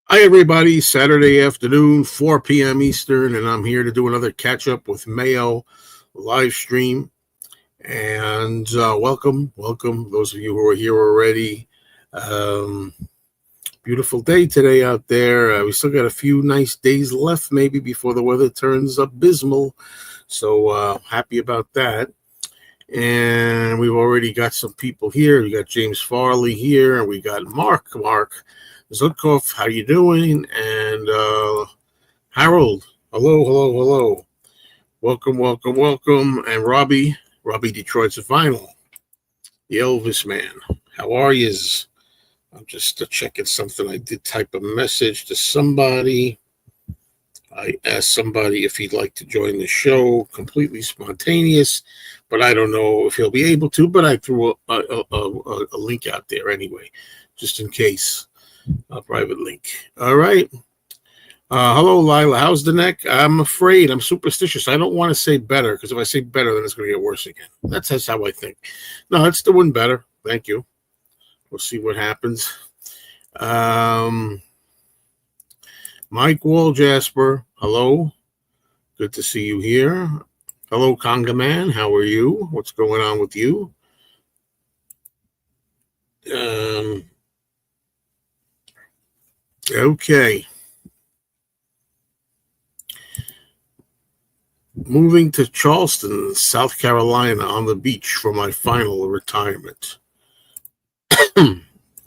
Hi, everybody. Saturday afternoon, 4 p.m. Eastern, and I'm here to do another catch up with Mayo live stream. And welcome, those of you who are here already. Um, Beautiful day today out there. We still got a few nice days left, maybe before the weather turns abysmal. So happy about that. And we've already got some people here. We got James Farley here, and we got Mark Zudkov. How you doing? And Harold. Hello. Welcome. And Robbie Detroit's Vinyl, the Elvis man. How are yous? I'm just checking something. I did type a message to somebody. I asked somebody if he'd like to join the show, completely spontaneous, but I don't know if he'll be able to. But I threw a link out there anyway, just in case, a private link. All right. Hello, Lila. How's the neck? I'm afraid. I'm superstitious. I don't want to say better, because if I say better, then it's going to get worse again. That's how I think. No, it's doing better. Thank you. We'll see what happens. Mike Wall Jasper, hello. Good to see you here. Hello, Conga Man. How are you? What's going on with you? Okay. Moving to Charleston, South Carolina on the beach for my final retirement.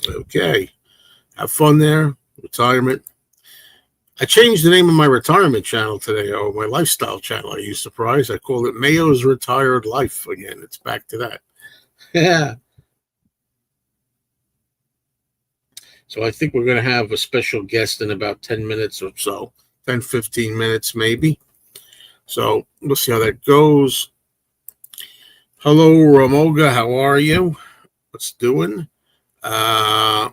Okay. Have fun there. Retirement. I changed the name of my retirement channel today, or my lifestyle channel. Are you surprised? I called it Mayo's Retired Life again. It's back to that. Yeah. So I think we're going to have a special guest in about 10 minutes or so, 10, 15 minutes maybe. So we'll see how that goes. Hello, Ramoga. How are you? What's doing? Hi,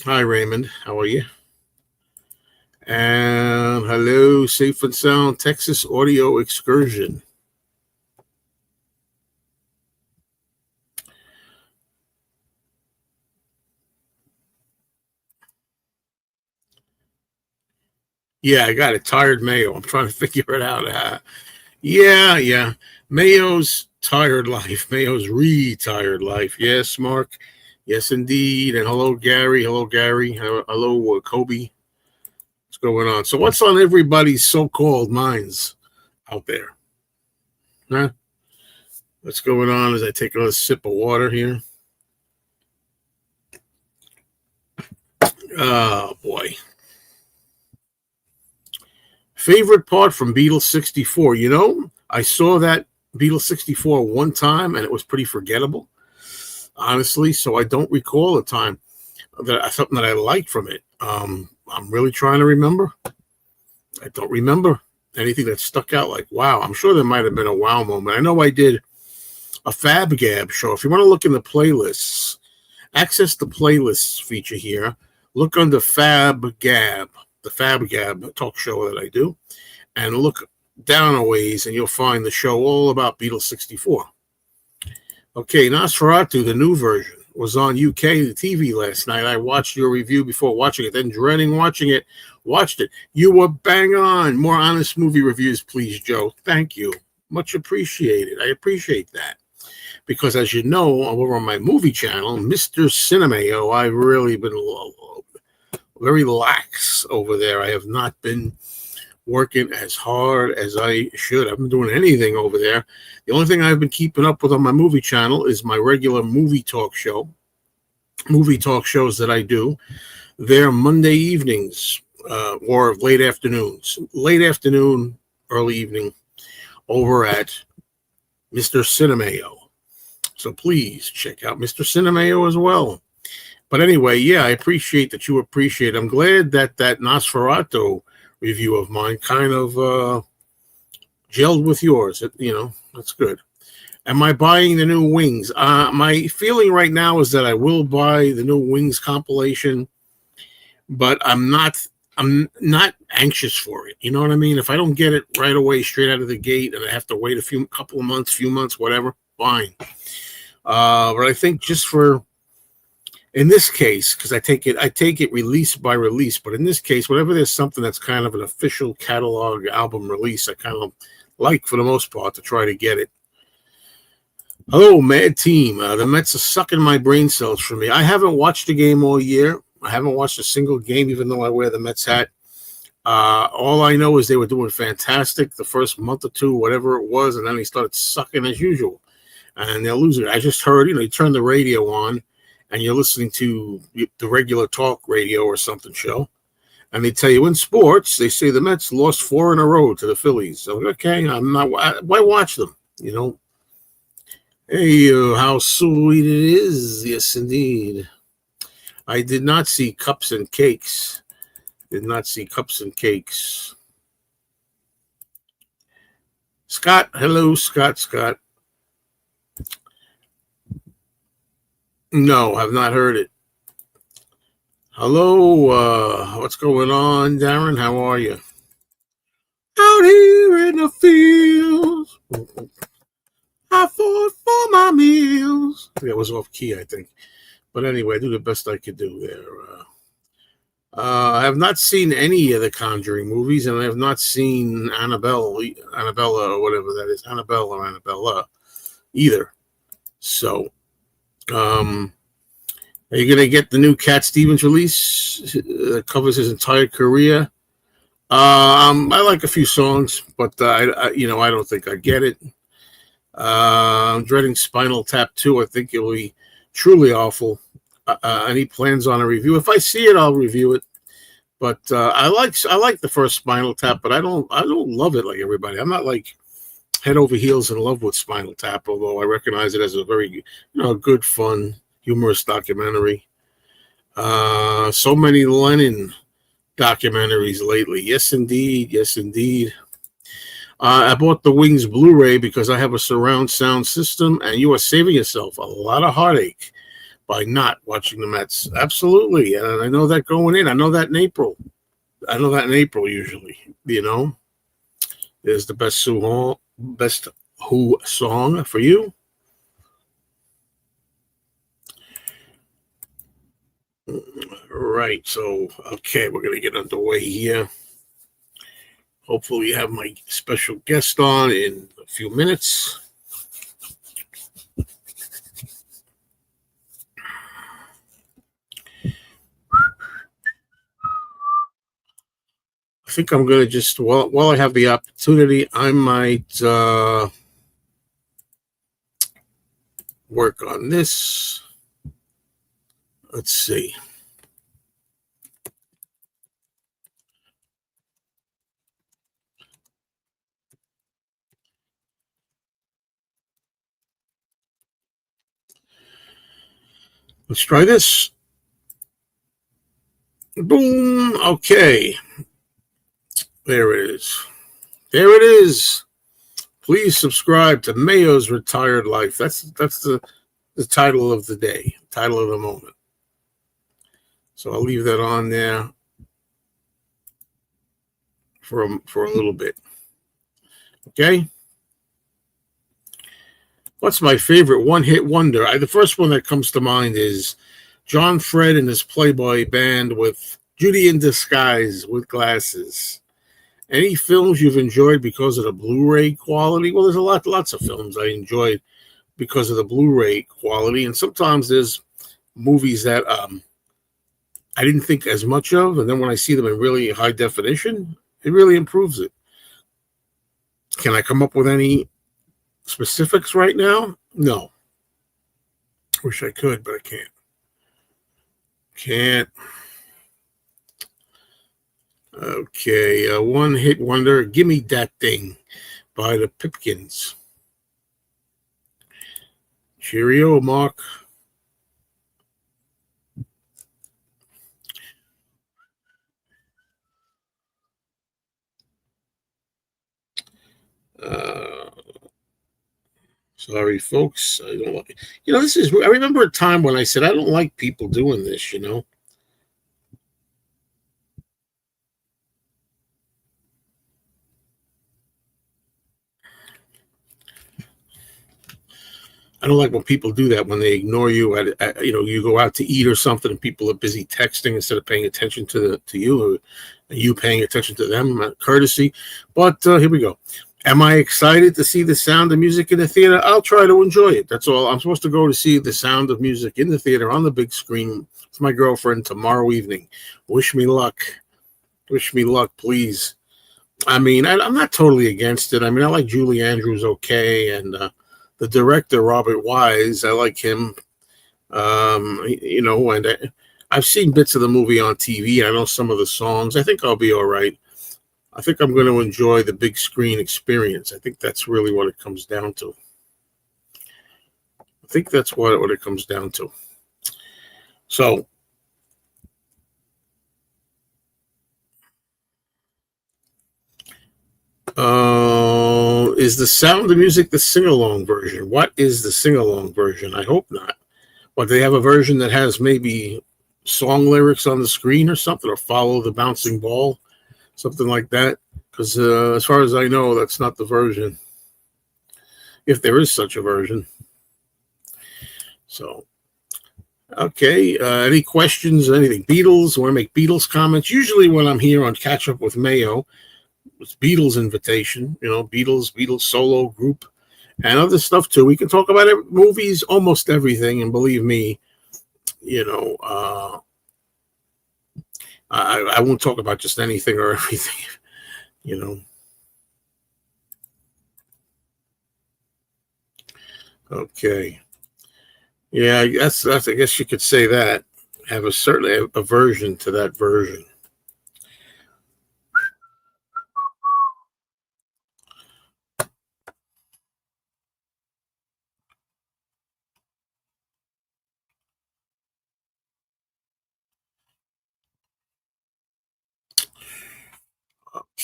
Raymond. How are you? And hello, Safe and Sound Texas Audio Excursion. Yeah, I got it. Tired Mayo. I'm trying to figure it out. Yeah. Mayo's tired life. Mayo's retired life. Yes, Mark. Yes, indeed. And hello, Gary. Hello, Kobe. What's going on? So what's on everybody's so-called minds out there? Huh? What's going on as I take another sip of water here? Oh, boy. Favorite part from Beatle 64. You know, I saw that Beatle 64 one time, and it was pretty forgettable, honestly. So I don't recall a time that something that I liked from it. I'm really trying to remember. I don't remember anything that stuck out like, wow. I'm sure there might have been a wow moment. I know I did a Fab Gab show. If you want to look in the playlists, access the playlists feature here. Look under Fab Gab, the Fab Gab talk show that I do, and look down a ways, and you'll find the show all about Beatles 64. Okay, Nosferatu, the new version, was on UK TV last night. I watched your review before watching it, then dreading watching it, watched it. You were bang on. More honest movie reviews, please, Joe. Thank you. Much appreciated. I appreciate that. Because as you know, over on my movie channel, Mr. Cinemayo, I've really been very lax over there. I have not been working as hard as I should. I haven't been doing anything over there. The only thing I've been keeping up with on my movie channel is my regular movie talk shows that I do. They're Monday evenings or late afternoon, early evening over at Mr. Cinemayo. So please check out Mr. Cinemayo as well. But anyway, yeah, I appreciate that you appreciate it. I'm glad that Nosferatu review of mine kind of gelled with yours. That's good. Am I buying the new Wings? My feeling right now is that I will buy the new Wings compilation, but I'm not anxious for it. You know what I mean? If I don't get it right away, straight out of the gate, and I have to wait a few months, whatever, fine. But I think just for in this case, because I take it release by release, but in this case, whenever there's something that's kind of an official catalog album release, I kind of like, for the most part, to try to get it. Hello, Mad Team. The Mets are sucking my brain cells from me. I haven't watched a game all year. I haven't watched a single game, even though I wear the Mets hat. All I know is they were doing fantastic the first month or two, whatever it was, and then they started sucking as usual. And they're losing. I just heard, you turn the radio on, and you're listening to the regular talk radio or something show, and they tell you in sports, they say the Mets lost 4 in a row to the Phillies. So, okay, I'm not. Why watch them? Hey, how sweet it is. Yes, indeed. I did not see cups and cakes. Did not see cups and cakes. Scott, hello, Scott. No, I've not heard it. Hello, what's going on, Darren? How are you? Out here in the fields, I fought for my meals. That was off key, I think. But anyway, I do the best I could do there. I have not seen any of the Conjuring movies, and I have not seen Annabella, or whatever that is, Annabelle or Annabella, either. So, are you going to get the new Cat Stevens release that covers his entire career? I like a few songs, but I don't think I get it. I'm dreading Spinal Tap 2. I think it will be truly awful. Any plans on a review? If I see it, I'll review it. But I like the first Spinal Tap, but I don't love it like everybody. I'm not like head over heels in love with Spinal Tap, although I recognize it as a very good, fun, humorous documentary. So many Lennon documentaries lately. Yes, indeed. I bought the Wings Blu-ray because I have a surround sound system, and you are saving yourself a lot of heartache by not watching the Mets. Absolutely. And I know that going in. I know that in April. Usually, is the best Who song for you. Right. So, okay, we're going to get underway here. Hopefully, we have my special guest on in a few minutes. I think I'm going to just, while I have the opportunity, I might work on this. Let's see. Let's try this. Boom. Okay. There it is. Please subscribe to Mayo's Retired Life. That's the title of the day, title of the moment. So I'll leave that on there for a little bit. Okay. What's my favorite one-hit wonder? The first one that comes to mind is John Fred and his Playboy band with Judy in Disguise with Glasses. Any films you've enjoyed because of the Blu-ray quality? Well, there's lots of films I enjoyed because of the Blu-ray quality, and sometimes there's movies that I didn't think as much of, and then when I see them in really high definition, it really improves it. Can I come up with any specifics right now? No. Wish I could, but I can't. Okay, one-hit wonder, Gimme That Thing by the Pipkins. Cheerio, Mark. Sorry, folks. I don't like it. I remember a time when I said I don't like people doing this, I don't like when people do that, when they ignore you you go out to eat or something and people are busy texting instead of paying attention to you, or you paying attention to them. Courtesy. But here we go. Am I excited to see The Sound of Music in the theater? I'll try to enjoy it. That's all. I'm supposed to go to see The Sound of Music in the theater on the big screen with my girlfriend tomorrow evening. Wish me luck. Wish me luck, please. I mean, I'm not totally against it. I mean, I like Julie Andrews okay, and the director, Robert Wise, I like him. And I've seen bits of the movie on TV. I know some of the songs. I think I'll be all right. I think I'm going to enjoy the big screen experience. I think that's really what it comes down to. I think that's what it comes down to. So, is The Sound of Music the sing-along version? What is the sing-along version? I hope not. But they have a version that has maybe song lyrics on the screen or something, or follow the bouncing ball, something like that. Because as far as I know, that's not the version, if there is such a version. So, okay. Any questions or anything? Beatles? Want to make Beatles comments? Usually when I'm here on Catchup with Mayo, it's Beatles invitation, Beatles solo group and other stuff too. We can talk about movies, almost everything. And believe me, I won't talk about just anything or everything, Okay. Yeah, I guess you could say that. Have a certain aversion to that version.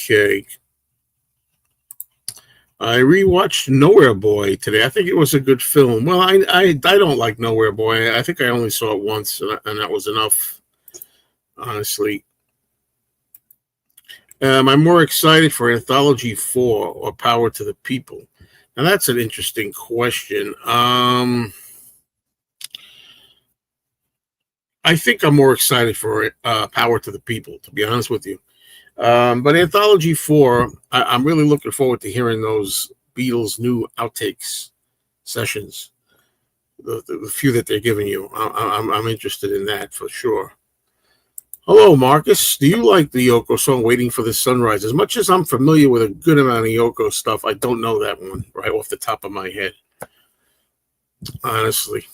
Okay. I rewatched Nowhere Boy today. I think it was a good film. Well, I don't like Nowhere Boy. I think I only saw it once, and that was enough, honestly. I'm more excited for Anthology 4 or Power to the People. Now, that's an interesting question. I think I'm more excited for Power to the People, to be honest with you. But Anthology 4, I'm really looking forward to hearing those Beatles new outtakes sessions, the few that they're giving you. I'm interested in that for sure. Hello, Marcus. Do you like the Yoko song Waiting for the Sunrise? As much as I'm familiar with a good amount of Yoko stuff, I don't know that one right off the top of my head, honestly.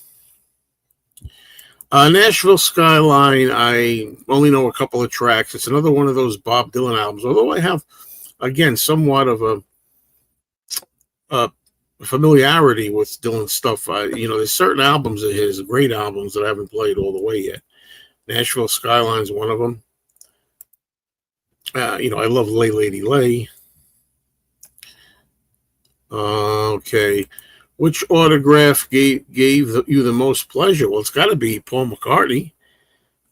Nashville Skyline, I only know a couple of tracks. It's another one of those Bob Dylan albums, although I have, again, somewhat of a familiarity with Dylan stuff. There's certain albums of his, great albums, that I haven't played all the way yet. Nashville Skyline's one of them. I love Lay Lady Lay. Okay. Which autograph gave you the most pleasure? Well, it's got to be Paul McCartney.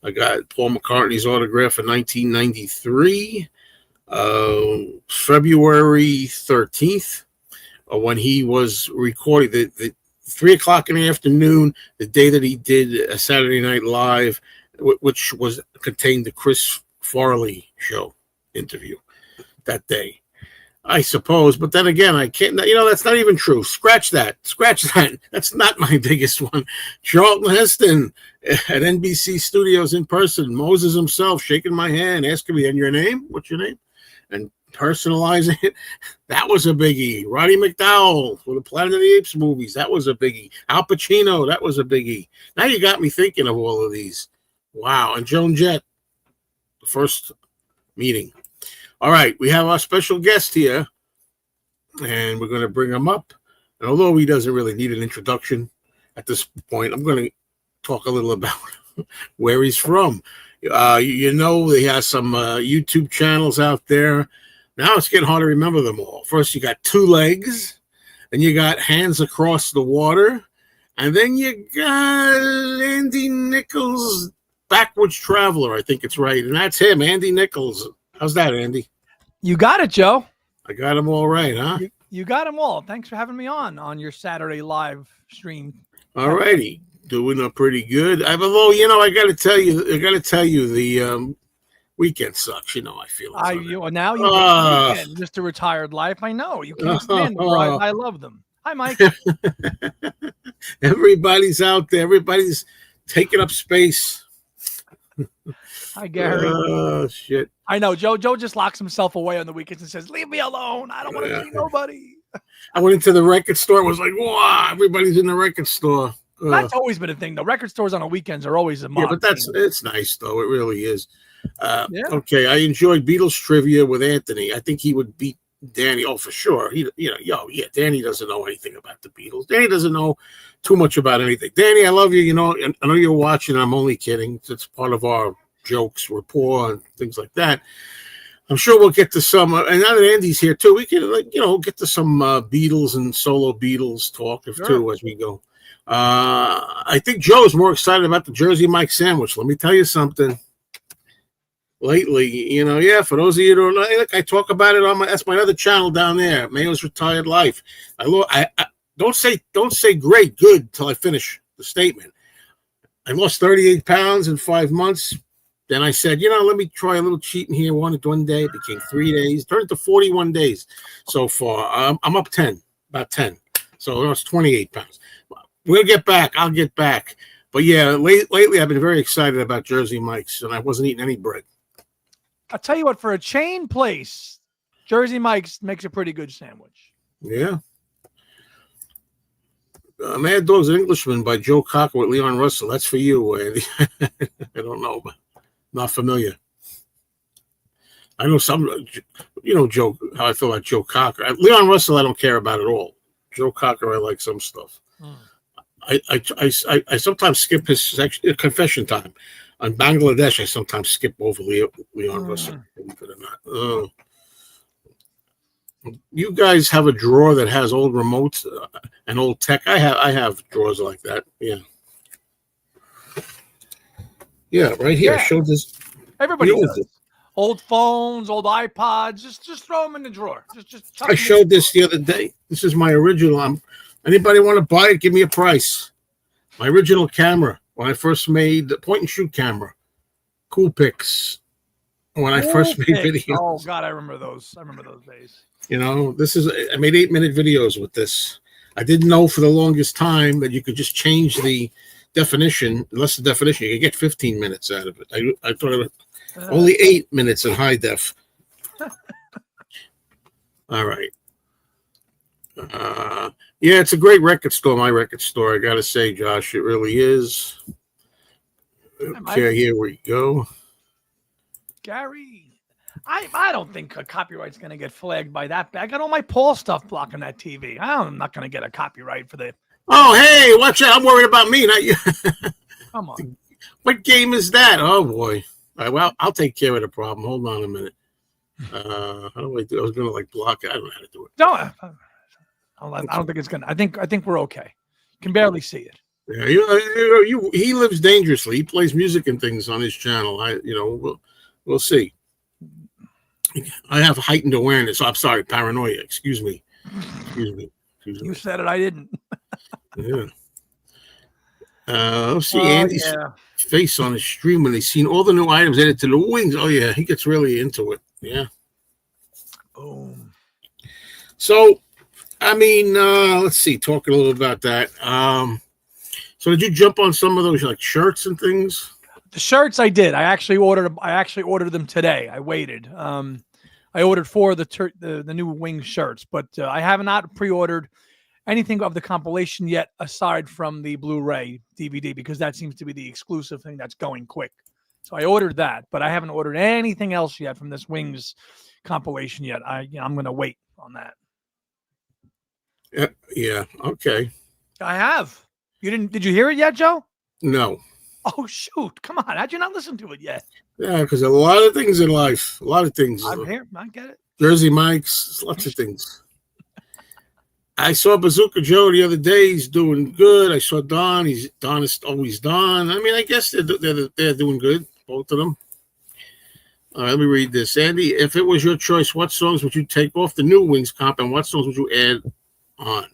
I got Paul McCartney's autograph in 1993, February 13th, when he was recording the 3 o'clock in the afternoon, the day that he did a Saturday Night Live, which contained the Chris Farley show interview that day, I suppose. But then again, I can't, that's not even true. Scratch that. That's not my biggest one. Charlton Heston at NBC Studios in person, Moses himself shaking my hand, asking me, and your name? What's your name? And personalizing it. That was a biggie. Roddy McDowell for the Planet of the Apes movies. That was a biggie. Al Pacino. That was a biggie. Now you got me thinking of all of these. Wow. And Joan Jett, the first meeting. All right. We have our special guest here, and we're going to bring him up. And although he doesn't really need an introduction at this point, I'm going to talk a little about where he's from. He has some YouTube channels out there. Now it's getting hard to remember them all. First, you got Two Legs, then you got Hands Across the Water, and then you got Andy Nicholes, Backwards Traveler, I think it's right. And that's him, Andy Nicholes. How's that, Andy? You got it, Joe. I got him all right, huh? You got them all. Thanks for having me on your Saturday live stream. All righty. Doing pretty good. Although, I got to tell you, the weekend sucks. I feel it. Now you get weekend, Mr. Retired Life. I know. You can't stand them, right? I love them. Hi, Mike. Everybody's out there. Everybody's taking up space. Hi, Gary. Oh, shit. I know. Joe just locks himself away on the weekends and says, leave me alone. I don't want to see nobody. I went into the record store. It was like, wow, everybody's in the record store. That's always been a thing, though. Record stores on the weekends are always a mob. Yeah, but it's nice, though. It really is. Okay, I enjoyed Beatles trivia with Anthony. I think he would beat Danny. Oh, for sure. Danny doesn't know anything about the Beatles. Danny doesn't know too much about anything. Danny, I love you. I know you're watching. I'm only kidding. It's part of our jokes, rapport, and things like that. I'm sure we'll get to some, and now that Andy's here too, we can get to some Beatles and solo Beatles talk too as we go. I think Joe's more excited about the Jersey Mike sandwich. Let me tell you something. Lately, for those of you who don't know, I talk about it that's my other channel down there, Mayo's Retired Life. I don't say great, good till I finish the statement. I lost 38 pounds in 5 months. Then I said, let me try a little cheating here. One day, it became 3 days, turned to 41 days so far. I'm up about 10. So it's 28 pounds. We'll get back. I'll get back. But yeah, lately I've been very excited about Jersey Mike's, and I wasn't eating any bread. I'll tell you what, for a chain place, Jersey Mike's makes a pretty good sandwich. Yeah. Mad Dog's an Englishman by Joe Cocker with Leon Russell. That's for you, Andy. I don't know, but not familiar. I know some, Joe, how I feel about Joe Cocker. Leon Russell, I don't care about at all. Joe Cocker, I like some stuff. I sometimes skip his confession time. On Bangladesh, I sometimes skip over Leon Russell, believe it or not. You guys have a drawer that has old remotes and old tech. I have drawers like that. Yeah, right here. Yeah. I showed this. Everybody does. Old phones, old iPods. Just throw them in the drawer. I showed this the other day. This is my original. Anybody want to buy it? Give me a price. My original camera. When I first made the point and shoot camera, Cool Pics. When I first made videos. Oh God, I remember those. I remember those days. I made 8-minute videos with this. I didn't know for the longest time that you could just change the definition, unless the definition, you could get 15 minutes out of it. I thought it was only 8 minutes in high def. All right. Yeah, it's a great record store, my record store. I got to say, Josh, it really is. Okay, here we go. Gary, I don't think a copyright's going to get flagged by that. I got all my Paul stuff blocking that TV. I'm not going to get a copyright for the... Oh, hey, watch out. I'm worried about me, not you. Come on. What game is that? Oh, boy. All right, well, I'll take care of the problem. Hold on a minute. How do I do? I was going to block it. I don't know how to do it. No, I don't think it's gonna. I think we're okay. You can barely see it. Yeah, he lives dangerously. He plays music and things on his channel. We'll see. I have heightened awareness. I'm sorry, paranoia. Excuse me. You said it. I didn't. Yeah. Let's see Andy's face on his stream when he's seen all the new items added to the wings. Oh yeah, he gets really into it. Yeah. Boom. So. Let's see. Talking a little about that. So did you jump on some of those shirts and things? The shirts I did. I actually ordered them today. I waited. I ordered 4 of the new Wings shirts, but I have not pre-ordered anything of the compilation yet, aside from the Blu-ray DVD, because that seems to be the exclusive thing that's going quick. So I ordered that, but I haven't ordered anything else yet from this Wings compilation yet. I'm going to wait on that. Yeah. Okay. I have. You didn't? Did you hear it yet, Joe? No. Oh shoot! Come on. How'd you not listen to it yet? Yeah, because a lot of things in life. A lot of things. I'm here. I get it. Jersey Mike's. Lots of things. I saw Bazooka Joe the other day. He's doing good. I saw Don. Don is always Don. I guess they're doing good. Both of them. All right, let me read this. Andy, if it was your choice, what songs would you take off the new Wings comp and what songs would you add on?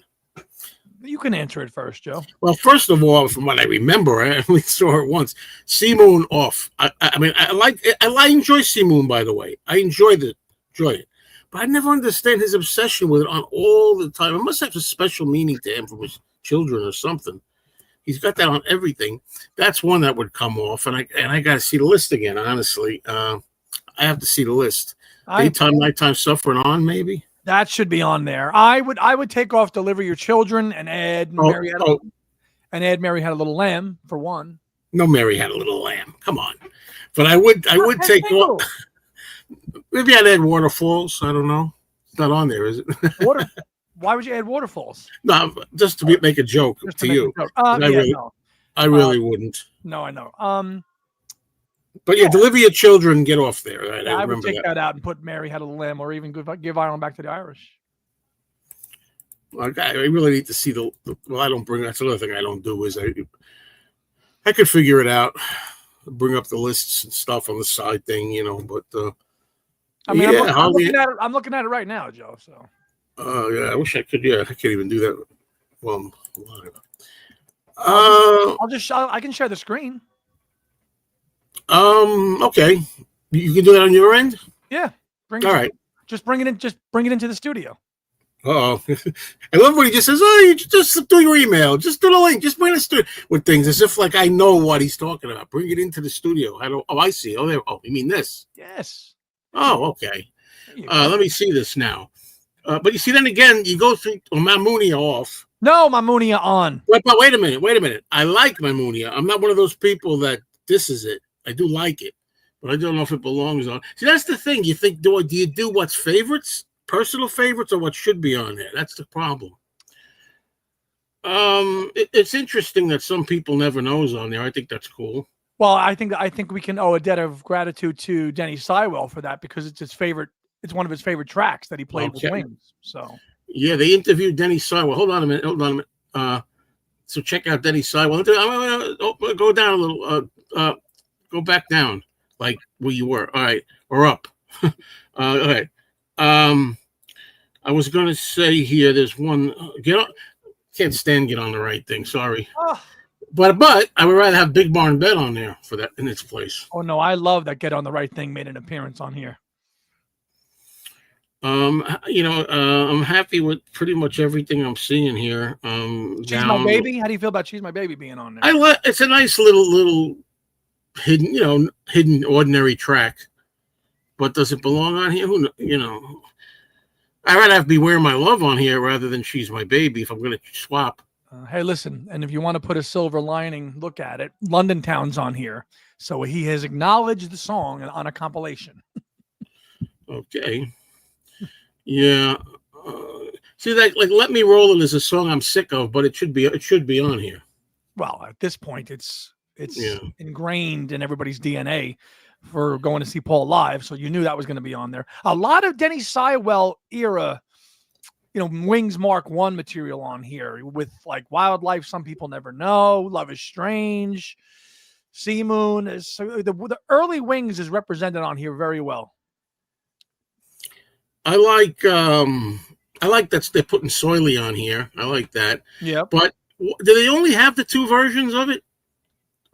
You can answer it first, Joe. Well, first of all, from what I remember, I only saw it once. Sea Moon off. I mean, I enjoy Sea Moon, by the way. I enjoy it, but I never understand his obsession with it on all the time. It must have a special meaning to him from his children or something. He's got that on everything. That's one that would come off, and I got to see the list again. Honestly, I have to see the list. Daytime, nighttime, suffering on maybe. That should be on there. I would take off "Deliver Your Children" and add Mary Had a Little Lamb for one. No, Mary Had a Little Lamb. Come on, but I would take off. Maybe I'd add Waterfalls. I don't know. It's not on there, is it? Why would you add Waterfalls? No, just to make a joke to you. I really wouldn't. No, I know. But yeah, Deliver Your Children, get off there. Right? I would take that out and put Mary Had a Little Lamb, or even give Ireland Back to the Irish. Okay, I really need to see well, I don't bring. That's another thing I don't do is I could figure it out, bring up the lists and stuff on the side thing, But I mean, I'm looking at it right now, Joe. So. Yeah, I wish I could. Yeah, I can't even do that. Well, live. I can share the screen. Okay, you can do that on your end. Yeah. All right. Just bring it in. Just bring it into the studio. Oh, I love when he just says, "Oh, you just do your email. Just do the link. Just bring it with things as if like I know what he's talking about. Bring it into the studio. I don't. Oh, I see. Oh, there. Oh, you mean this? Yes. Oh, okay. Let me see this now. But you see, then again, you go through Mamunia off. No, Mamunia on. But wait a minute. I like Mamunia. I'm not one of those people that this is it. I do like it, but I don't know if it belongs on. See, that's the thing. You think, do you do what's favorites, personal favorites, or what should be on there? That's the problem. It's interesting that some people never knows on there. I think that's cool. Well, I think we can owe a debt of gratitude to Denny Sywell for that because it's his favorite. It's one of his favorite tracks that he played with Wings. So yeah, they interviewed Denny Sywell. Hold on a minute. So check out Denny Sywell. I'm gonna go down a little. Go back down, like where you were. All right, or up. All right. I was gonna say here. There's one. Get on. Can't stand get on the right thing. Sorry. Oh. But I would rather have Big Barn Bed on there for that in its place. Oh no, I love that Get on the Right Thing made an appearance on here. I'm happy with pretty much everything I'm seeing here. She's My Baby. How do you feel about She's My Baby being on there? It's a nice little hidden ordinary track. But does it belong on here? I'd rather have Beware My Love on here rather than She's My Baby if I'm going to swap. Hey, listen, and if you want to put a silver lining, look at it. London Town's on here. So he has acknowledged the song on a compilation. Okay. Yeah. See that Let Me Roll It is a song I'm sick of, but it should be on here. Well, at this point it's ingrained in everybody's DNA for going to see Paul live, so you knew that was going to be on there. A lot of Denny Sywell era, Wings Mark I material on here with like Wildlife, Some People Never Know, Love Is Strange, Sea Moon. So the early Wings is represented on here very well. I like that they're putting Soily on here. I like that. Yeah. But do they only have the two versions of it?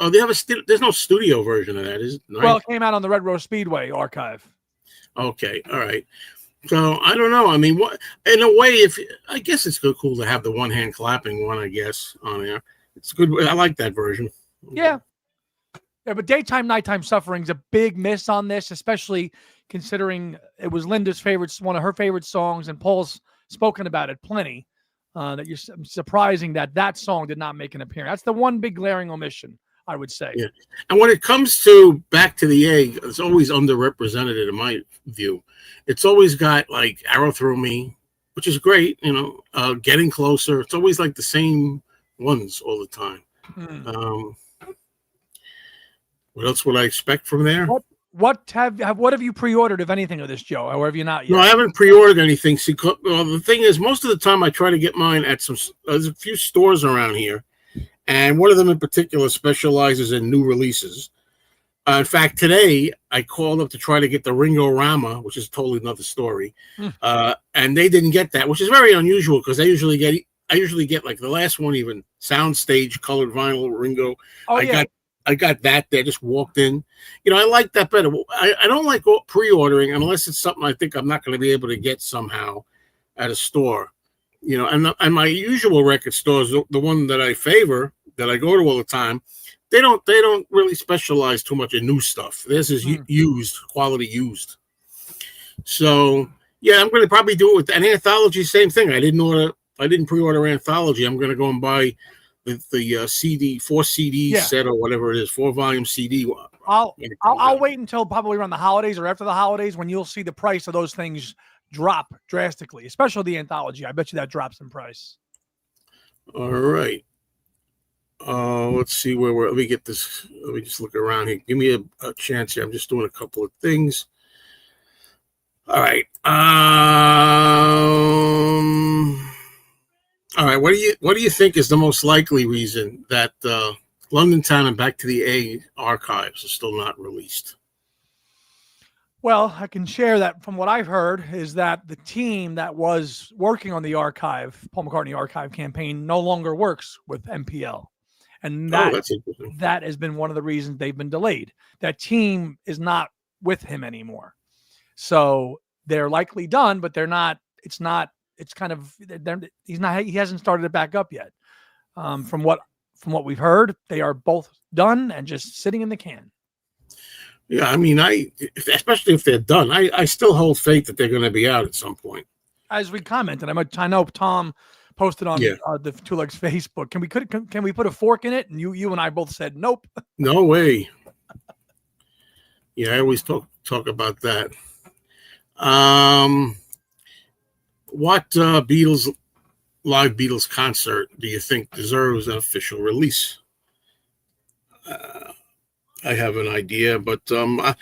Oh, they have there's no studio version of that, is it? Well, it came out on the Red Rose Speedway archive. Okay, all right. So I don't know. I mean, what in a way, I guess it's cool to have the one hand clapping one. I guess on there, it's good. I like that version. Yeah, but Daytime, Nighttime Suffering's a big miss on this, especially considering it was Linda's one of her favorite songs, and Paul's spoken about it plenty. That you're surprising that song did not make an appearance. That's the one big glaring omission, I would say. Yeah, and when it comes to Back to the Egg, it's always underrepresented in my view. It's always got like Arrow Through Me, which is great, Getting Closer. It's always like the same ones all the time. What else would I expect from there? What have you pre-ordered, if anything, of this, Joe? Or have you not yet? No, I haven't pre-ordered anything. See, the thing is, most of the time I try to get mine at there's a few stores around here, and one of them in particular specializes in new releases. In fact, today I called up to try to get the Ringo Rama, which is totally another story, and they didn't get that, which is very unusual because I usually get like the last one, even soundstage colored vinyl Ringo. Oh, I got that. They just walked in. I like that better. I don't like pre-ordering unless it's something I think I'm not going to be able to get somehow at a store. And my usual record stores, the one that I favor, that I go to all the time, they don't really specialize too much in new stuff. This is used, quality used. So yeah, I'm going to probably do it with an Anthology. Same thing. I didn't pre-order Anthology. I'm going to go and buy the CD, 4 CD set or whatever it is, 4-volume CD. I'll wait until probably around the holidays or after the holidays when you'll see the price of those things drop drastically, especially the Anthology. I bet you that drops in price. All right. Let's see where we're. Let me get this. Let me just look around here. Give me a chance here. I'm just doing a couple of things. All right. All right. What do you think is the most likely reason that London Town and Back to the A archives are still not released? Well, I can share that from what I've heard is that the team that was working on the archive, Paul McCartney archive campaign, no longer works with MPL. And that has been one of the reasons they've been delayed. That team is not with him anymore. So they're likely done, but they're not. It's kind of, he hasn't started it back up yet. From what we've heard, they are both done and just sitting in the can. Yeah, I mean, especially if they're done, I still hold faith that they're going to be out at some point. As we commented, I know Tom posted on the Two Legs Facebook. Can we put a fork in it? And you and I both said nope. No way. Yeah, I always talk about that. What live Beatles concert do you think deserves an official release? I have an idea, but I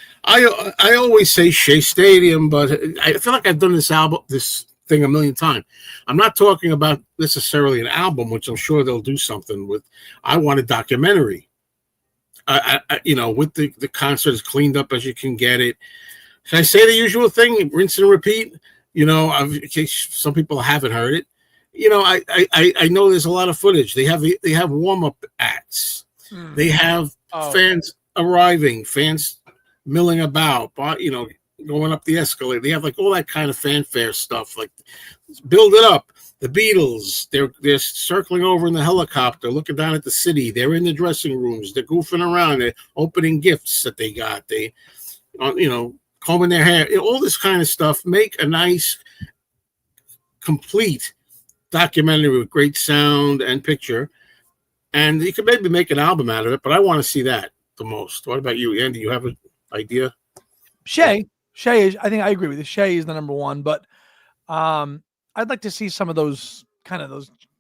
always say Shea Stadium, but I feel like I've done this thing a million times. I'm not talking about necessarily an album, which I'm sure they'll do something with. I want a documentary. With the concert as cleaned up as you can get it. Can I say the usual thing? Rinse and repeat. In case some people haven't heard it. I know there's a lot of footage. They have warm-up acts. They have fans arriving, fans milling about, going up the escalator. They have like all that kind of fanfare stuff, like build it up. The Beatles, they're circling over in the helicopter, looking down at the city. They're in the dressing rooms. They're goofing around. They're opening gifts that they got. They, combing their hair. All this kind of stuff. Make a nice, complete documentary with great sound and picture. And you could maybe make an album out of it, but I want to see that the most. What about you, Andy? You have an idea? Shea is, I think I agree with you. Shea is the number one, but I'd like to see some of those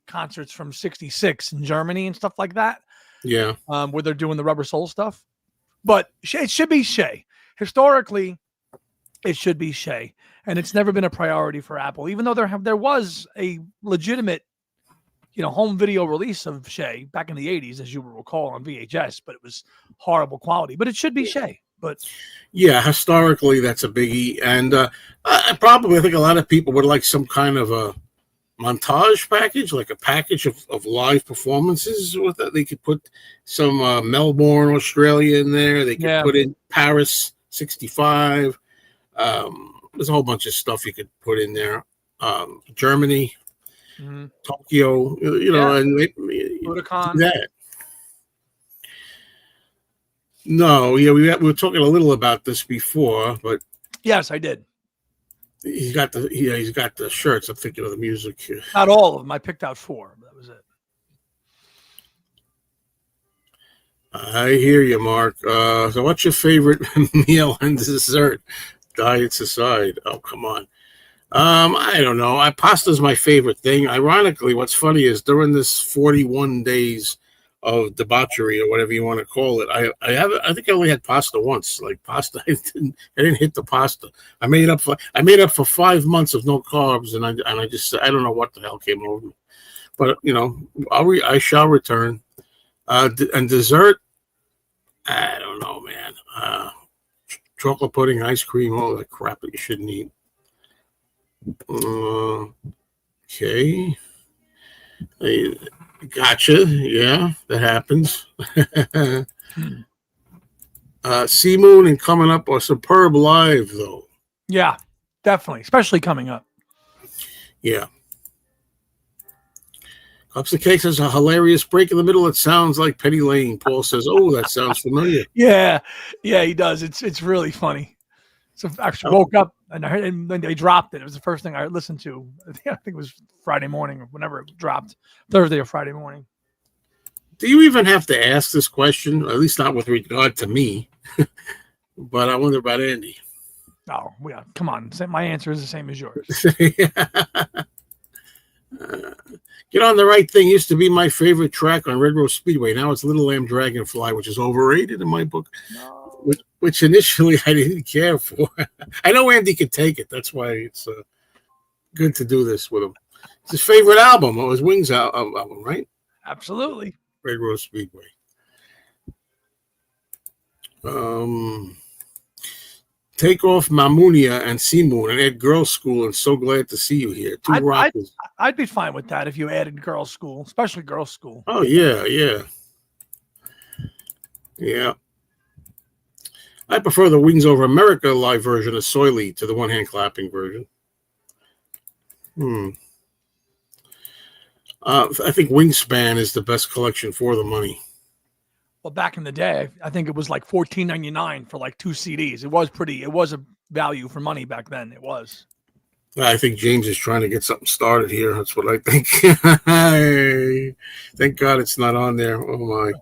concerts from '66 in Germany and stuff like that. Yeah. Where they're doing the Rubber Soul stuff. But it should be Shea. Historically, it should be Shea. And it's never been a priority for Apple, even though there was a legitimate home video release of Shea back in the 80s, as you will recall, on VHS, but it was horrible quality. But it should be Shea. But yeah, historically, that's a biggie. And I think a lot of people would like some kind of a montage package, like a package of live performances with that. They could put some Melbourne, Australia in there. They could put in Paris 65. There's a whole bunch of stuff you could put in there. Germany. Mm-hmm. Tokyo, and Budokan. That. No, we were talking a little about this before, but yes, I did. He's got the shirts. I'm thinking of the music here. Not all of them. I picked out 4. That was it. I hear you, Mark. So, what's your favorite meal and dessert? Diets aside. Oh, come on. I don't know. Pasta is my favorite thing. Ironically, what's funny is during this 41 days of debauchery or whatever you want to call it, I think I only had pasta once. Like pasta, I didn't hit the pasta. I made up for 5 months of no carbs, and I don't know what the hell came over me. But I shall return. And dessert, I don't know, man. man. Chocolate pudding, ice cream, all that crap that you shouldn't eat. Okay. Gotcha. Yeah, that happens. Sea Moon and Coming Up are superb live, though. Yeah, definitely, especially coming up. Yeah. Cups of Cakes has a hilarious break in the middle. It sounds like Penny Lane. Paul says, "Oh, that sounds familiar." Yeah, he does. It's really funny. So I actually woke up and I heard, and then they dropped it. It was the first thing I listened to. I think it was Friday morning or whenever it dropped, Thursday or Friday morning. Do you even have to ask this question? At least not with regard to me. But I wonder about Andy. Oh, yeah. Come on. My answer is the same as yours. Get on the Right Thing used to be my favorite track on Red Rose Speedway. Now it's Little Lamb Dragonfly, which is overrated in my book, No. which initially I didn't care for. I know Andy could take it. That's why it's good to do this with him. It's his favorite album. It was Wings album, right? Absolutely. Red Rose Speedway. Take Off Mamunia and Sea Moon and add Girls School, and So Glad to See You Here. Two rockers. I'd be fine with that if you added Girls School, especially Girls School. Oh, yeah. I prefer the Wings Over America live version of Soily to the one-hand clapping version. I think Wingspan is the best collection for the money. Well, back in the day, I think it was like $14.99 for like 2 CDs. It was a value for money back then. It was. I think James is trying to get something started here. That's what I think. Thank God it's not on there. Oh my.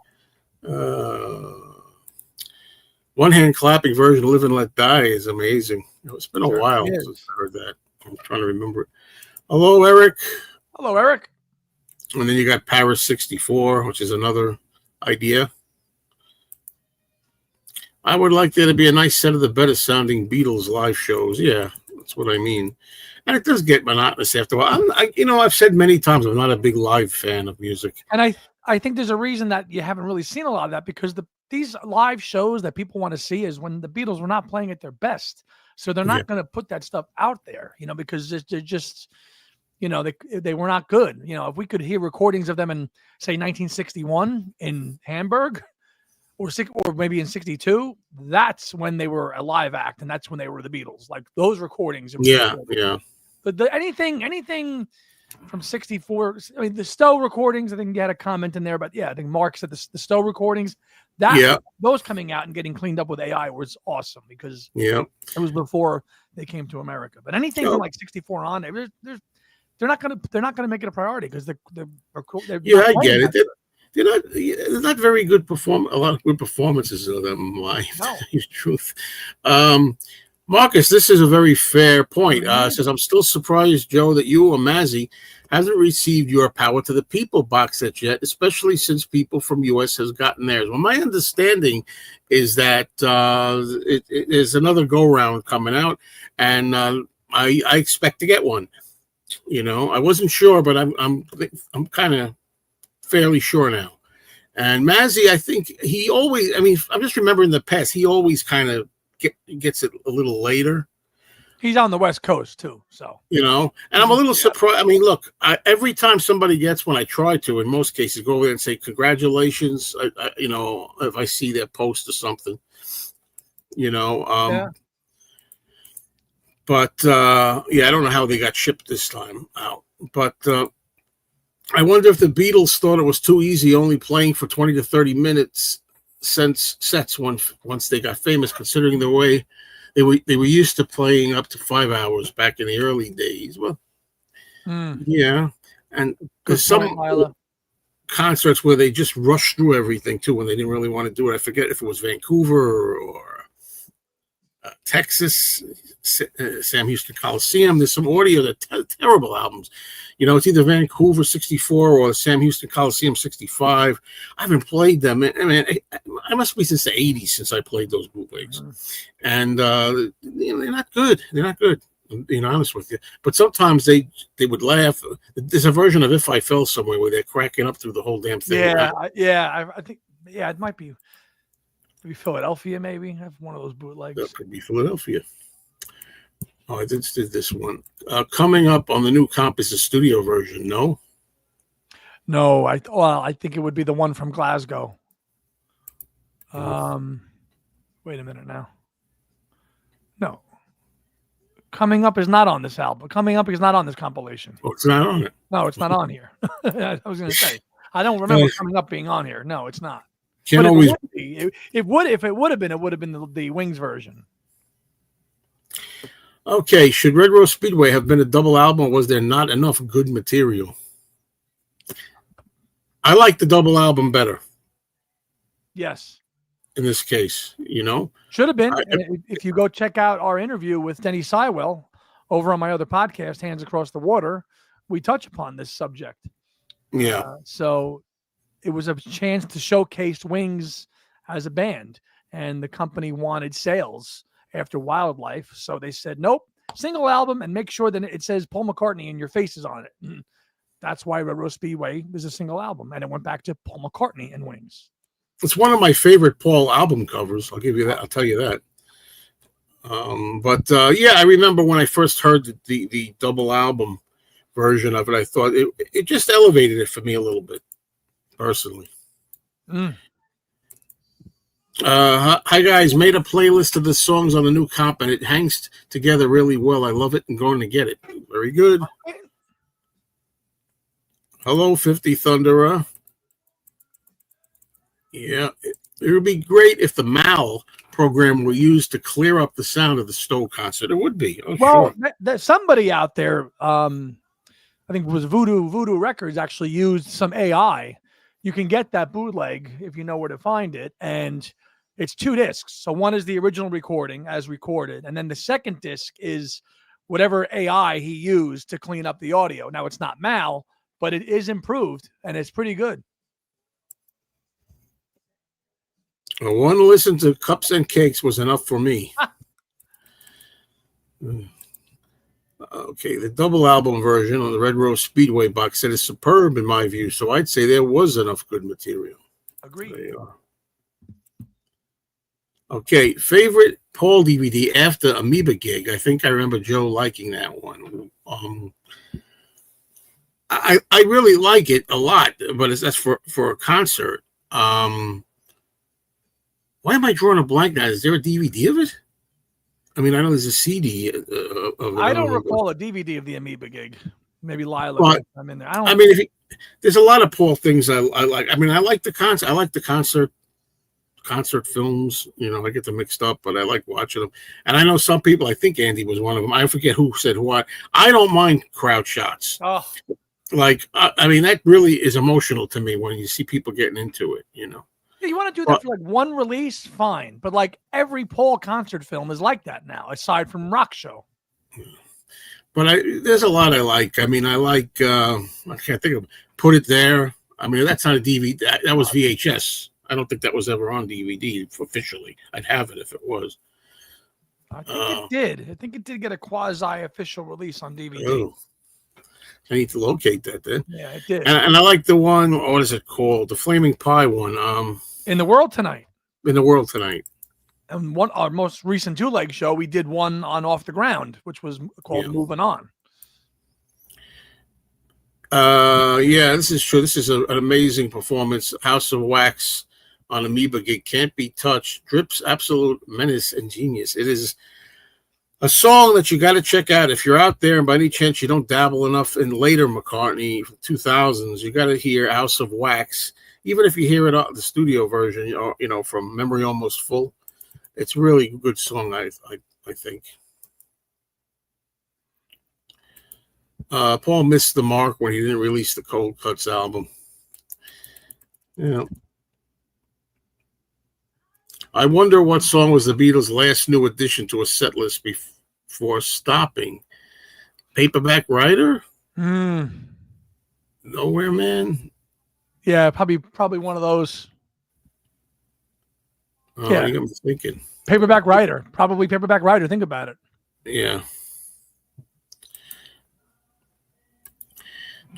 One-hand clapping version of Live and Let Die is amazing. It's been a while since I heard that. I'm trying to remember it. Hello, Eric. Hello, Eric. And then you got Paris 64, which is another idea. I would like there to be a nice set of the better sounding Beatles live shows. Yeah, that's what I mean. And it does get monotonous after a while. I've said many times I'm not a big live fan of music. And I think there's a reason that you haven't really seen a lot of that, because these live shows that people want to see is when the Beatles were not playing at their best. So they're not going to put that stuff out there, because they're just, they were not good. If we could hear recordings of them in, say, 1961 in Hamburg, or maybe in 62, that's when they were a live act, and that's when they were the Beatles. Like those recordings. Yeah. But anything from 64, I mean, the Stowe recordings, I think you had a comment in there, but yeah, I think Mark said the Stowe recordings, those coming out and getting cleaned up with AI was awesome, because it was before they came to America. But anything from like 64 on, they're not gonna make it a priority, because they're I get it. They're not very good a lot of good performances of them live. No. To truth. Marcus, this is a very fair point. Says, I'm still surprised, Joe, that you or Mazzy hasn't received your Power to the People box set yet, especially since People from US has gotten theirs. Well, my understanding is that it is another go-round coming out, and I expect to get one. I wasn't sure, but I'm kind of fairly sure now. And Mazzy, I think he always, I'm just remembering the past, he always kind of gets it a little later. He's on the West Coast too, so. And I'm a little surprised. Look, every time somebody gets one, I try to, in most cases, go over there and say, congratulations, if I see that post or something, But, I don't know how they got shipped this time out. But I wonder if the Beatles thought it was too easy only playing for 20 to 30 minutes sets once they got famous, considering the way they were used to playing up to 5 hours back in the early days. Well, yeah. And there's some concerts where they just rushed through everything, too, when they didn't really want to do it. I forget if it was Vancouver or Texas, Sam Houston Coliseum. There's some audio that terrible albums. It's either Vancouver 64 or Sam Houston Coliseum 65. I haven't played them. I must be since the 80s since I played those bootlegs. And they're not good. They're not good, being honest with you. But sometimes they would laugh. There's a version of If I Fell Somewhere where they're cracking up through the whole damn thing. I think, it might be. Maybe Philadelphia, maybe have one of those That bootlegs. could be Philadelphia. Oh, I did this one. Coming up on the new comp is the studio version. No. No, I think it would be the one from Glasgow. Wait a minute now. No. Coming Up is not on this album. Coming Up is not on this compilation. Oh, it's not on it. No, it's not on here. I was going to say, I don't remember Coming Up being on here. No, it's not. But always. It would if it would have been the Wings version. Okay, should Red Rose Speedway have been a double album, or was there not enough good material? I like the double album better. Yes. In this case, should have been. If you go check out our interview with Denny Sywell over on my other podcast, Hands Across the Water, we touch upon this subject. Yeah. So it was a chance to showcase Wings as a band, and the company wanted sales after Wildlife. So they said, nope, single album, and make sure that it says Paul McCartney and your face is on it. And that's why Red Rose Speedway was a single album. And it went back to Paul McCartney and Wings. It's one of my favorite Paul album covers. I'll give you that. I'll tell you that. Yeah, I remember when I first heard the double album version of it, I thought it just elevated it for me a little bit, personally. Hi guys, made a playlist of the songs on the new comp, and it hangs together really well. I love it and going to get it. Very good. Hello, 50 Thunderer. Yeah, it would be great if the MAL program were used to clear up the sound of the Stowe concert. It would be. Oh, well, sure. There's somebody out there, I think it was Voodoo Records, actually used some AI. You can get that bootleg if you know where to find it, and it's 2 discs. So one is the original recording as recorded, and then the second disc is whatever AI he used to clean up the audio. Now, it's not MAL, but it is improved, and it's pretty good. One listen to Cups and Cakes was enough for me. Okay, the double album version on the Red Rose Speedway box set is superb in my view, so I'd say there was enough good material. Agreed. There you are. Okay, favorite Paul DVD after Amoeba gig. I think I remember Joe liking that one. I really like it a lot, but that's for a concert. Why am I drawing a blank now? Is there a DVD of it? I mean, I know there's a CD of it. I don't recall a DVD of the Amoeba gig. Maybe Lila. Well, I'm in there. There's a lot of Paul things I like. I mean, I like the concert. I like the concert films. I get them mixed up, but I like watching them. And I know some people. I think Andy was one of them. I forget who said who. I don't mind crowd shots. Oh. I mean, that really is emotional to me when you see people getting into it. You want to do that for like one release, fine. But like every Paul concert film is like that now, aside from Rock Show. But there's a lot I like. I mean, I like, I can't think of Put It There. I mean, that's not a DVD. That was VHS. I don't think that was ever on DVD officially. I'd have it if it was. I think it did. I think it did get a quasi-official release on DVD. Oh. I need to locate that then. Yeah, it did. And I like the one, what is it called? The Flaming Pie one. In the World Tonight. In the World Tonight. And our most recent 2-leg show, we did one on Off the Ground, which was called Moving On. Yeah, this is true. This is an amazing performance. House of Wax on Amoeba gig. Can't be touched. Drips absolute menace and genius. It is a song that you got to check out. If you're out there and by any chance you don't dabble enough in later McCartney 2000s, you got to hear House of Wax. Even if you hear it on the studio version, from Memory Almost Full, it's really a good song, I think. Paul missed the mark when he didn't release the Cold Cuts album. Yeah. I wonder what song was the Beatles' last new addition to a set list before stopping. Paperback Writer? Nowhere Man? Yeah, probably one of those. Oh, yeah. I'm thinking. Paperback Writer. Probably Paperback Writer. Think about it. Yeah.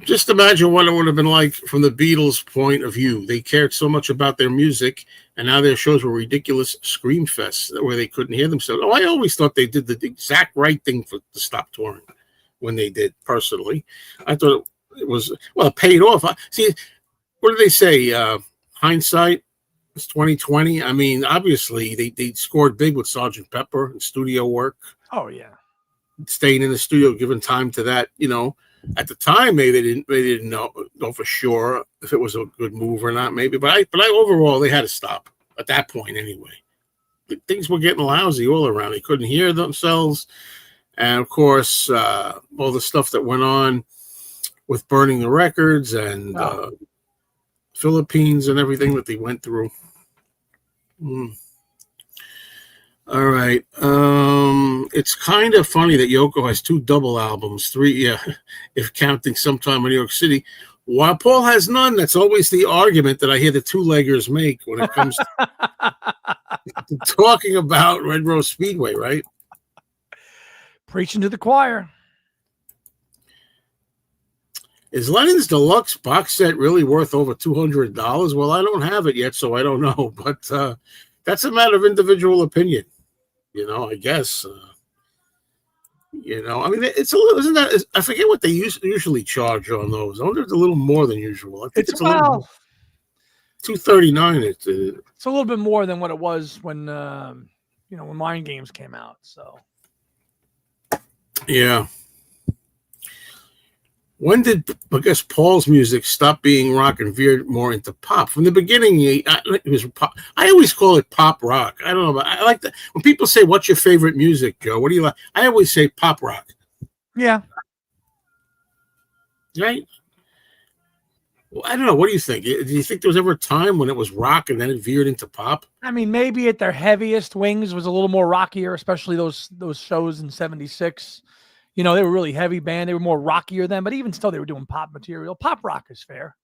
Just imagine what it would have been like from the Beatles' point of view. They cared so much about their music, and now their shows were ridiculous scream fests where they couldn't hear themselves. Oh, I always thought they did the exact right thing to stop touring when they did, personally. I thought it was, well, it paid off. See, what do they say? Hindsight is 2020. I mean, obviously, they scored big with Sgt. Pepper and studio work. Oh, yeah. Staying in the studio, giving time to that, At the time, maybe they didn't know for sure if it was a good move or not. Maybe, but overall they had to stop at that point anyway. Things were getting lousy all around. They couldn't hear themselves, and of course, all the stuff that went on with burning the records and Philippines and everything that they went through. All right. It's kind of funny that Yoko has 2 double albums, 3, if counting Sometime in New York City, while Paul has none. That's always the argument that I hear the 2-leggers make when it comes to talking about Red Rose Speedway, right? Preaching to the choir. Is Lennon's deluxe box set really worth over $200? Well, I don't have it yet, so I don't know, but that's a matter of individual opinion. I guess. I mean, it's a little. Isn't that? I forget what they usually charge on those. I wonder if it's a little more than usual. I think it's a little. $239. It's a little bit more than what it was when when Mind Games came out. So. Yeah. When did, I guess, Paul's music stop being rock and veered more into pop? From the beginning, it was pop. I always call it pop rock. I don't know, but I like that. When people say, "What's your favorite music, Joe?" What do you like? I always say pop rock. Yeah. Right? Well, I don't know. What do you think? Do you think there was ever a time when it was rock and then it veered into pop? I mean, maybe at their heaviest, Wings was a little more rockier, especially those shows in '76. They were really heavy band. They were more rockier then, but even still, they were doing pop material. Pop rock is fair.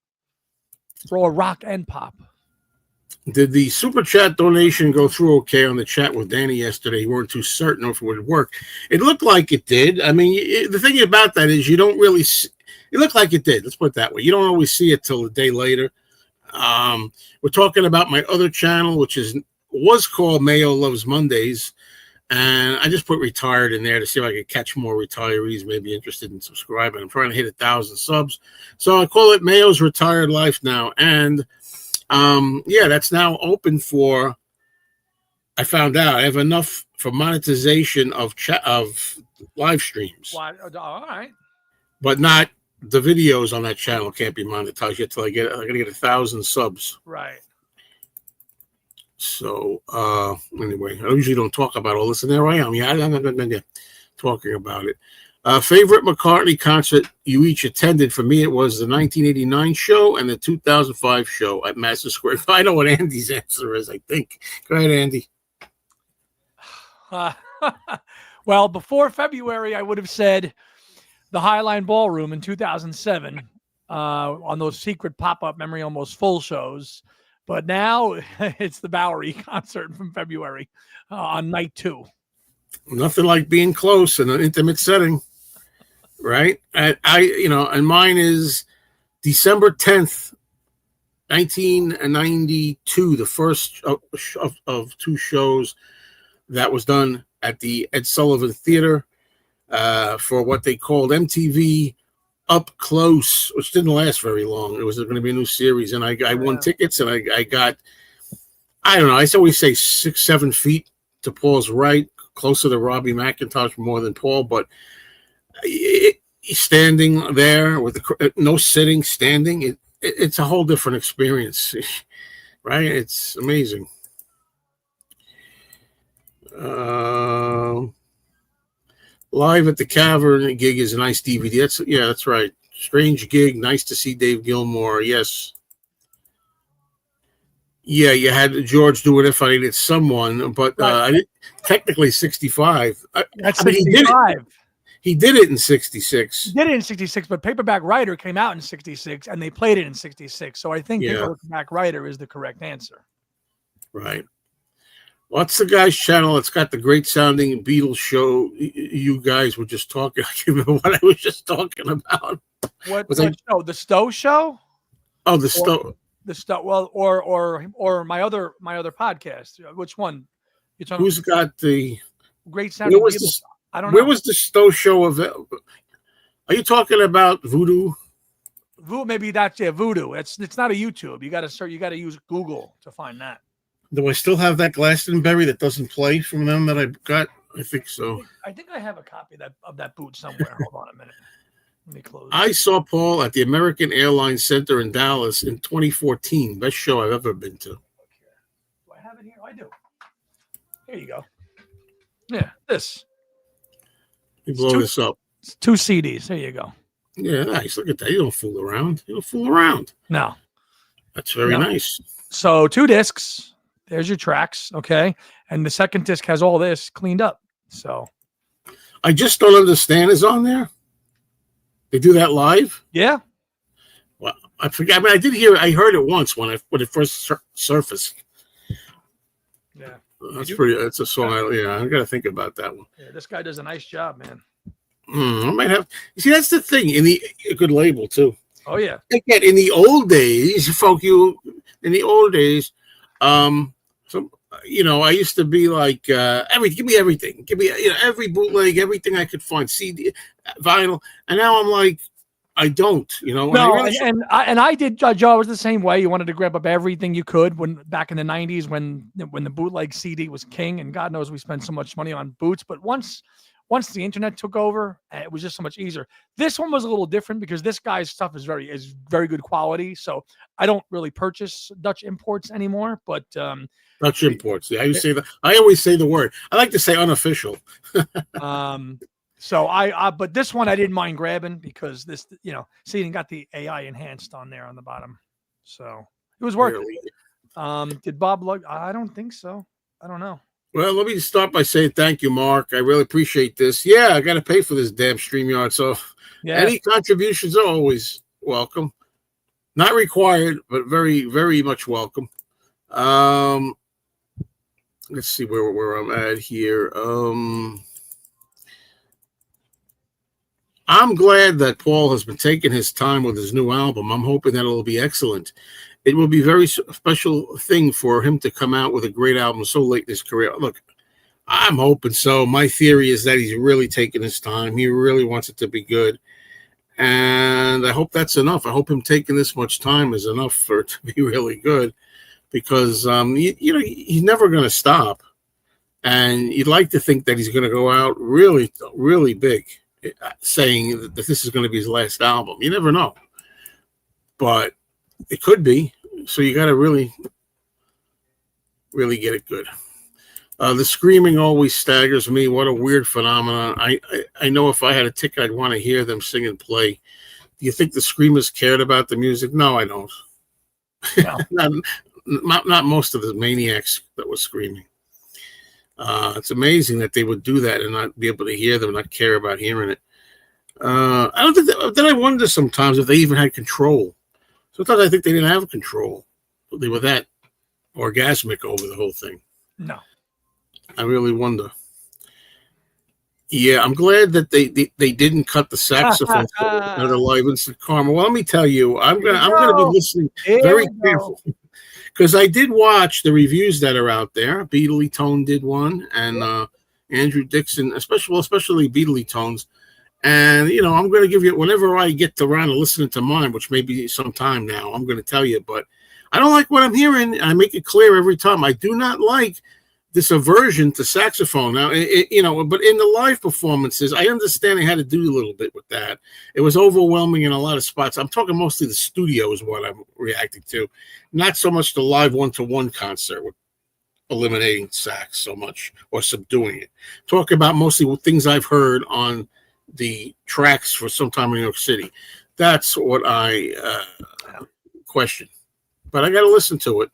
For rock and pop. Did the super chat donation go through okay on the chat with Danny yesterday? You weren't too certain if it would work. It looked like it did. I mean, the thing about that is you don't really see, it looked like it did. Let's put it that way. You don't always see it till a day later. We're talking about my other channel, which was called Mayo Loves Mondays. And I just put retired in there to see if I could catch more retirees maybe interested in subscribing. I'm trying to hit 1,000 subs. So I call it Mayo's Retired Life now. And that's now open for, I found out I have enough for monetization of live streams. All right. But not the videos on that channel can't be monetized yet till I gotta get 1,000 subs. Right. So anyway, I usually don't talk about all this, and there I am. Yeah, talking about it. Favorite McCartney concert you each attended? For me, it was the 1989 show and the 2005 show at Madison Square. I know what Andy's answer is, I think. Go ahead, Andy. Well, before February, I would have said the Highline Ballroom in 2007 on those secret pop-up Memory Almost Full shows. But now it's the Bowery concert from February on night 2. Nothing like being close in an intimate setting, right? And mine is December 10th, 1992, the first of 2 shows that was done at the Ed Sullivan Theater for what they called MTV Up Close, which didn't last very long. It was going to be a new series, and I won tickets, and I got, I don't know, I always say 6-7 feet to Paul's right, closer to Robbie McIntosh more than Paul, but standing there with no sitting, standing, it's a whole different experience, right? It's amazing. Live at the Cavern gig is a nice DVD. That's right. Strange gig. Nice to see Dave Gilmour. Yes. Yeah, you had George do it if I needed someone, but I didn't, technically 65. That's 65. He did it in 66. He did it in 66, but Paperback Writer came out in 66, and they played it in 66. So I think Paperback Writer is the correct answer. Right. What's the guy's channel? It's got the great sounding Beatles show. You guys were just talking. I can't remember what I was just talking about. What Was I? show? The Stowe Show? Oh, the Or Stowe. the Stowe? Well, or my other podcast. Which one? You're talking Who's got the? Great Where Sounding was Beatles. this? I don't Where know. was the Stowe show of? Are you talking about Voodoo? Maybe that's Voodoo. It's not a YouTube. You got to search. You got to use Google to find that. Do I still have that Glastonbury that doesn't play from them that I got? I think so. I think I have a copy of that boot somewhere. Hold on a minute. Let me close. I saw Paul at the American Airlines Center in Dallas in 2014. Best show I've ever been to. Do I have it here? I do. Here you go. Yeah, this. You blow this up. It's 2 CDs. There you go. Yeah, nice. Look at that. You don't fool around. You don't fool around. No. That's very nice. So 2 discs. There's your tracks. Okay. And the second disc has all this cleaned up. So I just don't understand is on there. They do that live? Yeah. Well, I forget. I mean, I did hear. I heard it once when it first surfaced. Yeah, that's pretty. That's a song. I got to think about that one. Yeah, this guy does a nice job, man. I might have. You see, that's the thing. A good label too. Oh yeah. Again, in the old days, in the old days, I used to be like, give me everything, give me every bootleg, everything I could find, CD, vinyl, and now I'm like, I don't, No, and I did. Joe, I was the same way. You wanted to grab up everything you could when back in the '90s when the bootleg CD was king, and God knows we spent so much money on boots. But once the internet took over, it was just so much easier. This one was a little different because this guy's stuff is very good quality. So I don't really purchase Dutch imports anymore. But Dutch imports. Yeah, I always say the word. I like to say unofficial. So but this one I didn't mind grabbing because this, see, it got the AI enhanced on there on the bottom. So it was worth it. Did Bob lug? I don't think so. I don't know. Well, let me start by saying thank you, Mark. I really appreciate this. Yeah, I got to pay for this damn StreamYard. So any contributions are always welcome. Not required, but very, very much welcome. Let's see where I'm at here. I'm glad that Paul has been taking his time with his new album. I'm hoping that it'll be excellent. It will be a very special thing for him to come out with a great album so late in his career. Look, I'm hoping so. My theory is that he's really taking his time. He really wants it to be good. And I hope that's enough. I hope him taking this much time is enough for it to be really good because, he's never going to stop. And you'd like to think that he's going to go out really, really big, saying that this is going to be his last album. You never know. But it could be. So you got to really, really get it good. The screaming always staggers me. What a weird phenomenon. I know if I had a ticket, I'd want to hear them sing and play. Do you think the screamers cared about the music? No, I don't. No. not most of the maniacs that were screaming. It's amazing that they would do that and not be able to hear them, not care about hearing it. I don't think then I wonder sometimes if they even had control. Sometimes I think they didn't have control. They were that orgasmic over the whole thing. No. I really wonder. Yeah, I'm glad that they didn't cut the saxophone out of the live instant karma. Well, let me tell you, I'm gonna be listening very carefully because I did watch the reviews that are out there. Beatley Tone did one, and Andrew Dixon, especially Beatley Tones. And I'm going to give you whenever I get around to listening to mine, which may be some time now. I'm going to tell you, but I don't like what I'm hearing. I make it clear every time. I do not like this aversion to saxophone. Now, but in the live performances, I understand they had to do a little bit with that. It was overwhelming in a lot of spots. I'm talking mostly the studio is what I'm reacting to, not so much the live one-to-one concert with eliminating sax so much or subduing it. Talk about mostly things I've heard on the tracks for Sometime in New York City. That's what I question. But I got to listen to it.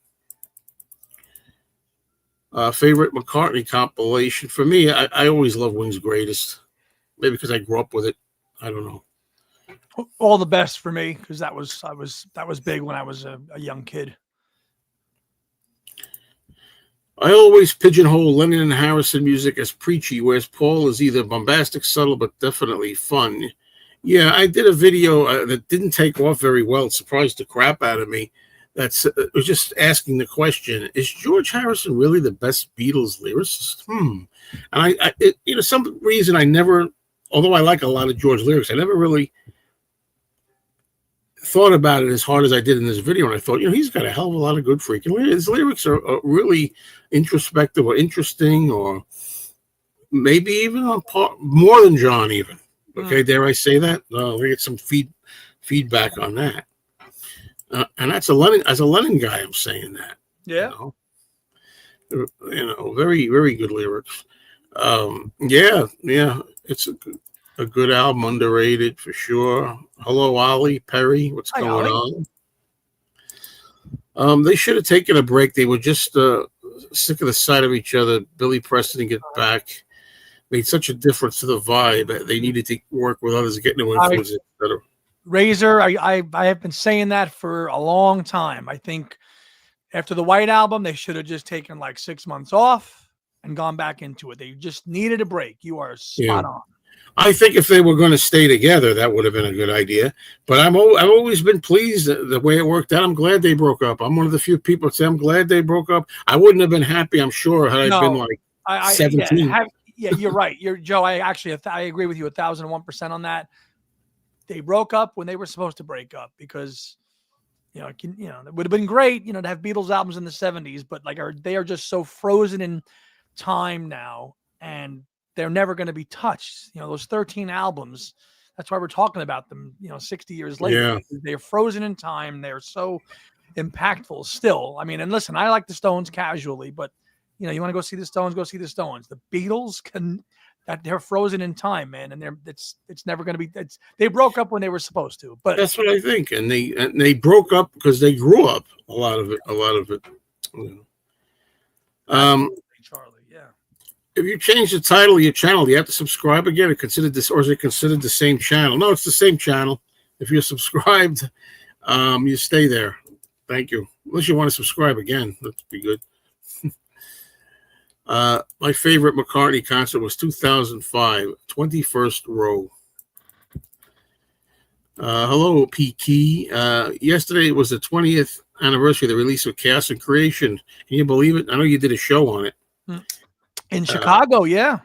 Favorite McCartney compilation for me, I always love Wings Greatest. Maybe because I grew up with it. I don't know. All the best for me because that was big when I was a young kid. I always pigeonhole Lennon and Harrison music as preachy, whereas Paul is either bombastic, subtle, but definitely fun. Yeah, I did a video that didn't take off very well. It surprised the crap out of me. That's was just asking the question: is George Harrison really the best Beatles lyricist? And some reason I never, although I like a lot of George lyrics, I never really thought about it as hard as I did in this video. And I thought, he's got a hell of a lot of good freaking lyrics. His lyrics are really introspective or interesting, or maybe even on par, more than John even. Okay, dare I say that? We get some feedback on that. And that's as a Lennon guy, I'm saying that. Yeah. Very, very good lyrics. Yeah, it's a good album, underrated for sure. Hello, Ollie, Perry, what's going on? They should have taken a break. They were just sick of the sight of each other. Billy Preston to get back made such a difference to the vibe. They needed to work with others, get new influences, etc. Razor, I have been saying that for a long time. I think after the White Album, they should have just taken like 6 months off and gone back into it. They just needed a break. You are spot on. I think if they were going to stay together, that would have been a good idea. But I've always been pleased the way it worked out. I'm glad they broke up. I'm one of the few people that say I'm glad they broke up. I wouldn't have been happy, I'm sure, had I been like 17. Yeah, you're right. Joe. I agree with you 1,001% on that. They broke up when they were supposed to break up because, it would have been great, to have Beatles albums in the 70s, but they are just so frozen in time now, and they're never going to be touched. Those 13 albums. That's why we're talking about them. 60 years later, they're frozen in time. They're so impactful still. I mean, and listen, I like the Stones casually, but you want to go see the Stones, go see the Stones. The Beatles they're frozen in time, man, and it's never going to be. They broke up when they were supposed to, but that's what I think. And they broke up because they grew up. A lot of it. Charlie, yeah. If you change the title of your channel, you have to subscribe again, or is it considered the same channel? No, it's the same channel. If you're subscribed, you stay there. Thank you. Unless you want to subscribe again, that'd be good. My favorite McCartney concert was 2005, 21st row. Hello, P. Yesterday was the 20th anniversary of the release of Chaos and Creation. Can you believe it? I know you did a show on it. In Chicago, yeah.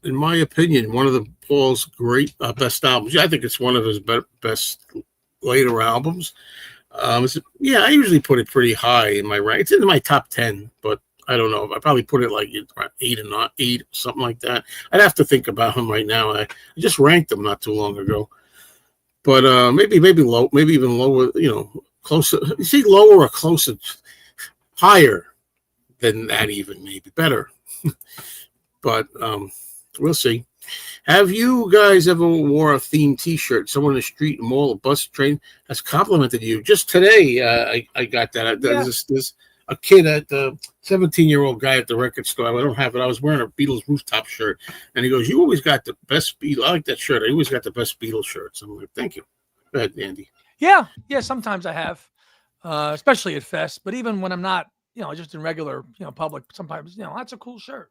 In my opinion, one of Paul's great best albums. I think it's one of his best later albums. I usually put it pretty high in my rank. It's in my top 10, but I don't know. I probably put it like 8 or not 8, something like that. I'd have to think about him right now. I just ranked him not too long ago, but maybe low, maybe even lower. Closer. You see, lower or closer, higher than that, even maybe better. But we'll see. Have you guys ever wore a themed T-shirt? Someone in the street, mall, or bus, train has complimented you. Just today, I got that. There's a kid at the 17-year-old guy at the record store. I don't have it. I was wearing a Beatles rooftop shirt, and he goes, "You always got the best Beatles." I like that shirt. I always got the best Beatles shirts. I'm like, "Thank you." Go ahead, Andy. Yeah. Sometimes I have, especially at fest. But even when I'm not, just in regular, public, sometimes, that's a cool shirt.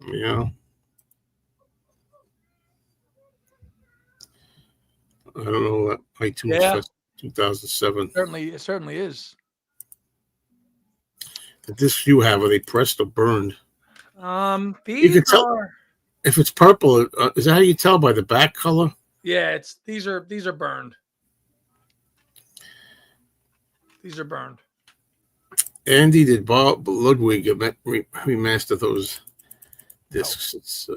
Yeah. I don't know that iTunes Fest 2007. It certainly is. The discs you have, are they pressed or burned? You can tell if it's purple. Is that how you tell by the back color? Yeah, these are burned. These are burned. Andy, did Bob Ludwig remaster those discs? It's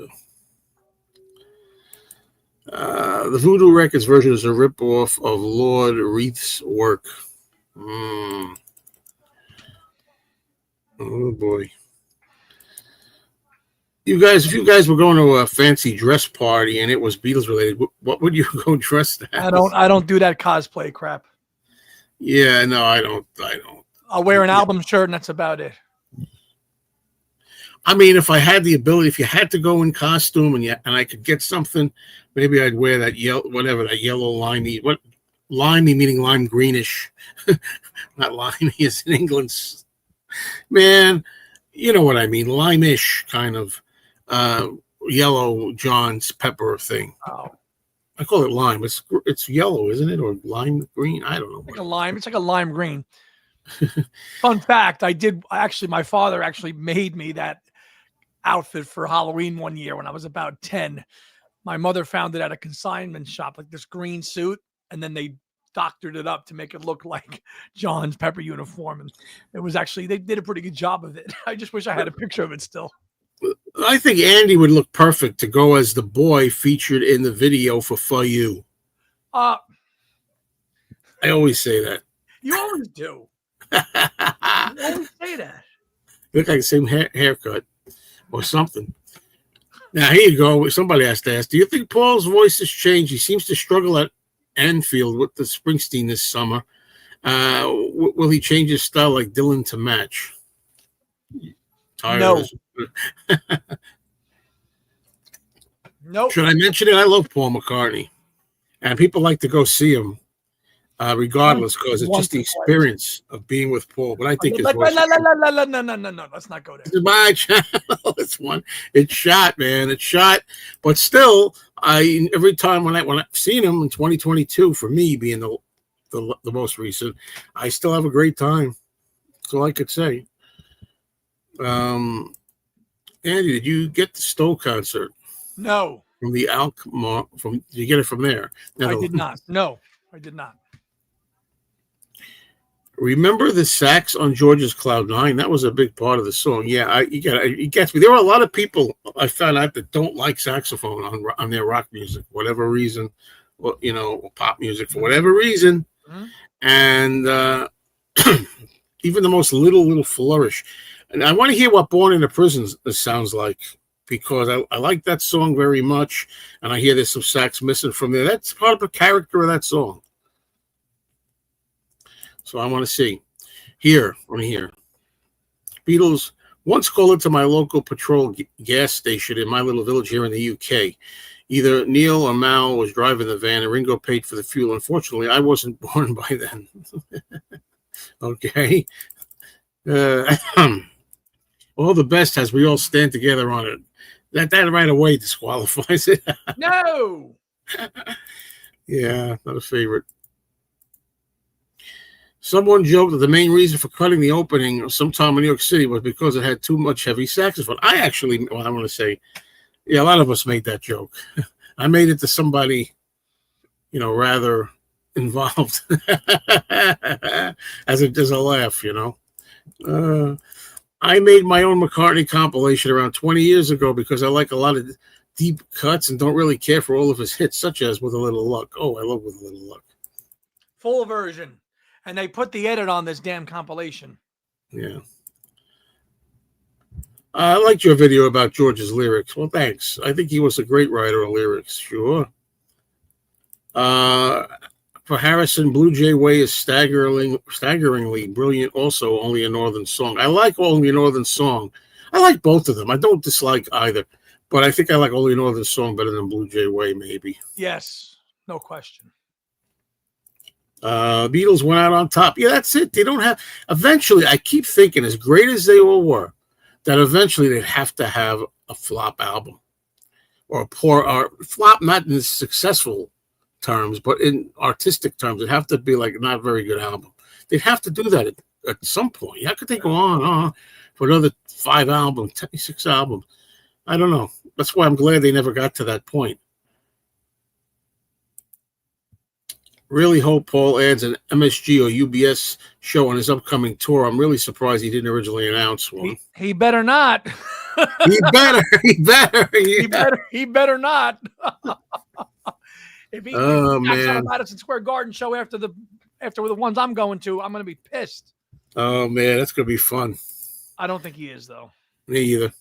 the Voodoo Records version is a ripoff of Lord Reith's work. Oh boy. If you guys were going to a fancy dress party and it was Beatles related, what would you go dressed as? I don't do that cosplay crap. Yeah, no, I don't. I'll wear an album shirt and that's about it. I mean, if I had the ability, if you had to go in costume and I could get something, maybe I'd wear that yellow limey. What limey meaning lime greenish, not limey is in England. Man, you know what I mean, lime-ish kind of yellow John's pepper thing. Oh. I call it lime. It's yellow, isn't it, or lime green? I don't know. Like a lime. It's like a lime green. Fun fact: my father actually made me that outfit for Halloween one year when I was about 10. My mother found it at a consignment shop, like this green suit, and then they doctored it up to make it look like John's pepper uniform. And it was actually, they did a pretty good job of it. I just wish I had a picture of it still. I think Andy would look perfect to go as the boy featured in the video for You. I always say that. You always do. You always say that. You look like the same haircut or something. Now, here you go. Somebody has to ask, do you think Paul's voice has changed? He seems to struggle at Anfield with the Springsteen this summer. Will he change his style like Dylan to match? No. Nope. Should I mention it? I love Paul McCartney. And people like to go see him regardless, because it's just the experience of being with Paul. But I think his voice... No. Let's not go there. This is my channel. It's shot, man. It's shot. But still, every time when I've seen him in 2022, for me being the most recent, I still have a great time. That's all I could say. Andy, did you get the Stowe concert? No. From the Alkmaar? Did you get it from there? I did not. No, I did not. Remember the sax on George's Cloud 9? That was a big part of the song. Yeah, it gets me. There are a lot of people I found out that don't like saxophone on their rock music, whatever reason, or, pop music for whatever reason. Mm-hmm. And even the most little flourish. And I want to hear what Born in a Prison sounds like, because I like that song very much, and I hear there's some sax missing from there. That's part of the character of that song. So I want to see. Let me hear. Beatles once called into my local petrol gas station in my little village here in the UK. Either Neil or Mal was driving the van, and Ringo paid for the fuel. Unfortunately, I wasn't born by then. Okay. All the best as we all stand together on it. That right away disqualifies it. No. Yeah, not a favorite. Someone joked that the main reason for cutting the opening sometime in New York City was because it had too much heavy saxophone. I want to say, yeah, a lot of us made that joke. I made it to somebody, rather involved as a laugh, I made my own McCartney compilation around 20 years ago because I like a lot of deep cuts and don't really care for all of his hits, such as With a Little Luck. Oh, I love With a Little Luck. Full version. And they put the edit on this damn compilation. Yeah. I liked your video about George's lyrics. Well, thanks. I think he was a great writer of lyrics. Sure. For Harrison, Blue Jay Way is staggeringly brilliant. Also, Only a Northern Song. I like Only a Northern Song. I like both of them. I don't dislike either. But I think I like Only a Northern Song better than Blue Jay Way, maybe. Yes. No question. Beatles went out on top. Yeah, that's it. They don't have... Eventually, I keep thinking, as great as they all were, that eventually they'd have to have a flop album. Or flop, not in successful terms, but in artistic terms. It'd have to be like not a very good album. They'd have to do that at some point. How could they go on for another 5 albums, 6 albums? I don't know. That's why I'm glad they never got to that point. Really hope Paul adds an MSG or UBS show on his upcoming tour. I'm really surprised he didn't originally announce one. He better not. He better not. If he knocks out a Madison Square Garden show after the ones I'm going to, I'm going to be pissed. Oh man, that's going to be fun. I don't think he is though. Me either.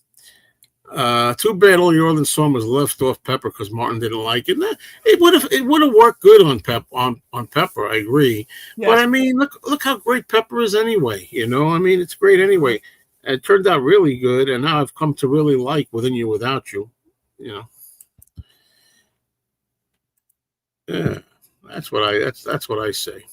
Too bad Only Northern Song was left off Pepper because Martin didn't like it. It would have worked good on Pepper. I agree. Yes. But I mean, look how great Pepper is anyway. I mean, it's great anyway. It turned out really good, and now I've come to really like Within You Without You. Yeah, that's what I say.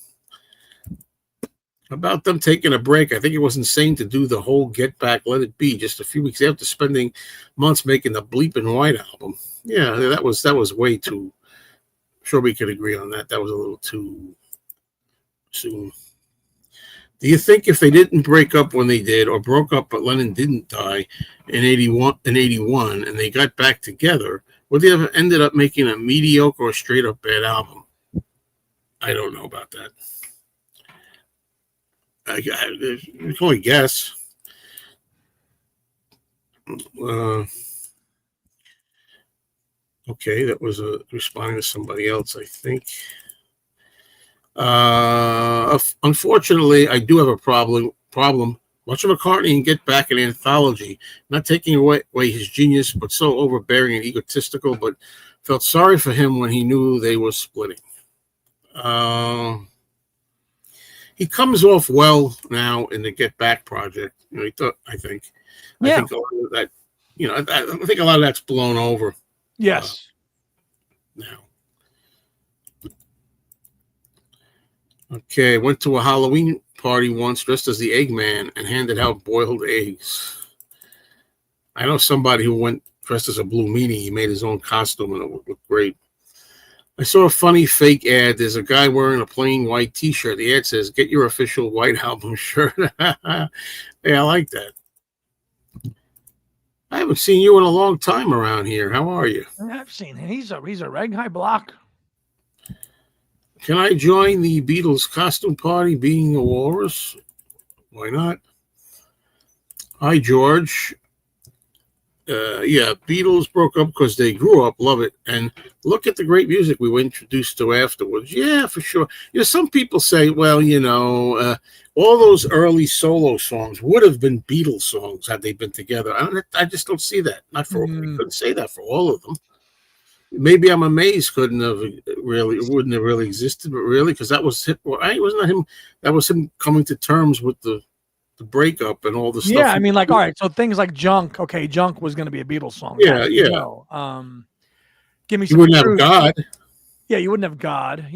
About them taking a break, I think it was insane to do the whole Get Back, Let It Be just a few weeks after spending months making the Bleepin' White album. Yeah, that was way too Sure, we could agree on that. That was a little too soon. Do you think if they didn't break up when they did, or broke up but Lennon didn't die in 81, and they got back together, would they have ended up making a mediocre or straight up bad album? I don't know about that. You can only guess. Okay, that was responding to somebody else, I think. Unfortunately, I do have a problem. Much of McCartney can get back an anthology, not taking away his genius, but so overbearing and egotistical. But felt sorry for him when he knew they were splitting. He comes off well now in the Get Back project. I think a lot of that. I think a lot of that's blown over. Yes. Now. Okay, went to a Halloween party once dressed as the Eggman and handed out boiled eggs. I know somebody who went dressed as a Blue Meanie. He made his own costume and it looked great. I saw a funny fake ad. There's a guy wearing a plain white T-shirt. The ad says, "Get your official White Album shirt." Yeah, I like that. I haven't seen you in a long time around here. How are you? I've seen him. He's a reg high block. Can I join the Beatles costume party being a walrus? Why not? Hi, George. Yeah, Beatles broke up because they grew up. Love it. And look at the great music we were introduced to afterwards. Yeah, for sure. Some people say, well, all those early solo songs would have been Beatles songs had they been together. I just don't see that. Not for we couldn't say that for all of them. Maybe I'm amazed wouldn't have really existed, but really, because that was him. Wasn't that him? That was him coming to terms with the breakup and all the stuff. Yeah, I mean, all right. So things like Junk. Okay, Junk was going to be a Beatles song. Yeah. Give me You some. wouldn't Truth. have God. Yeah, you wouldn't have God.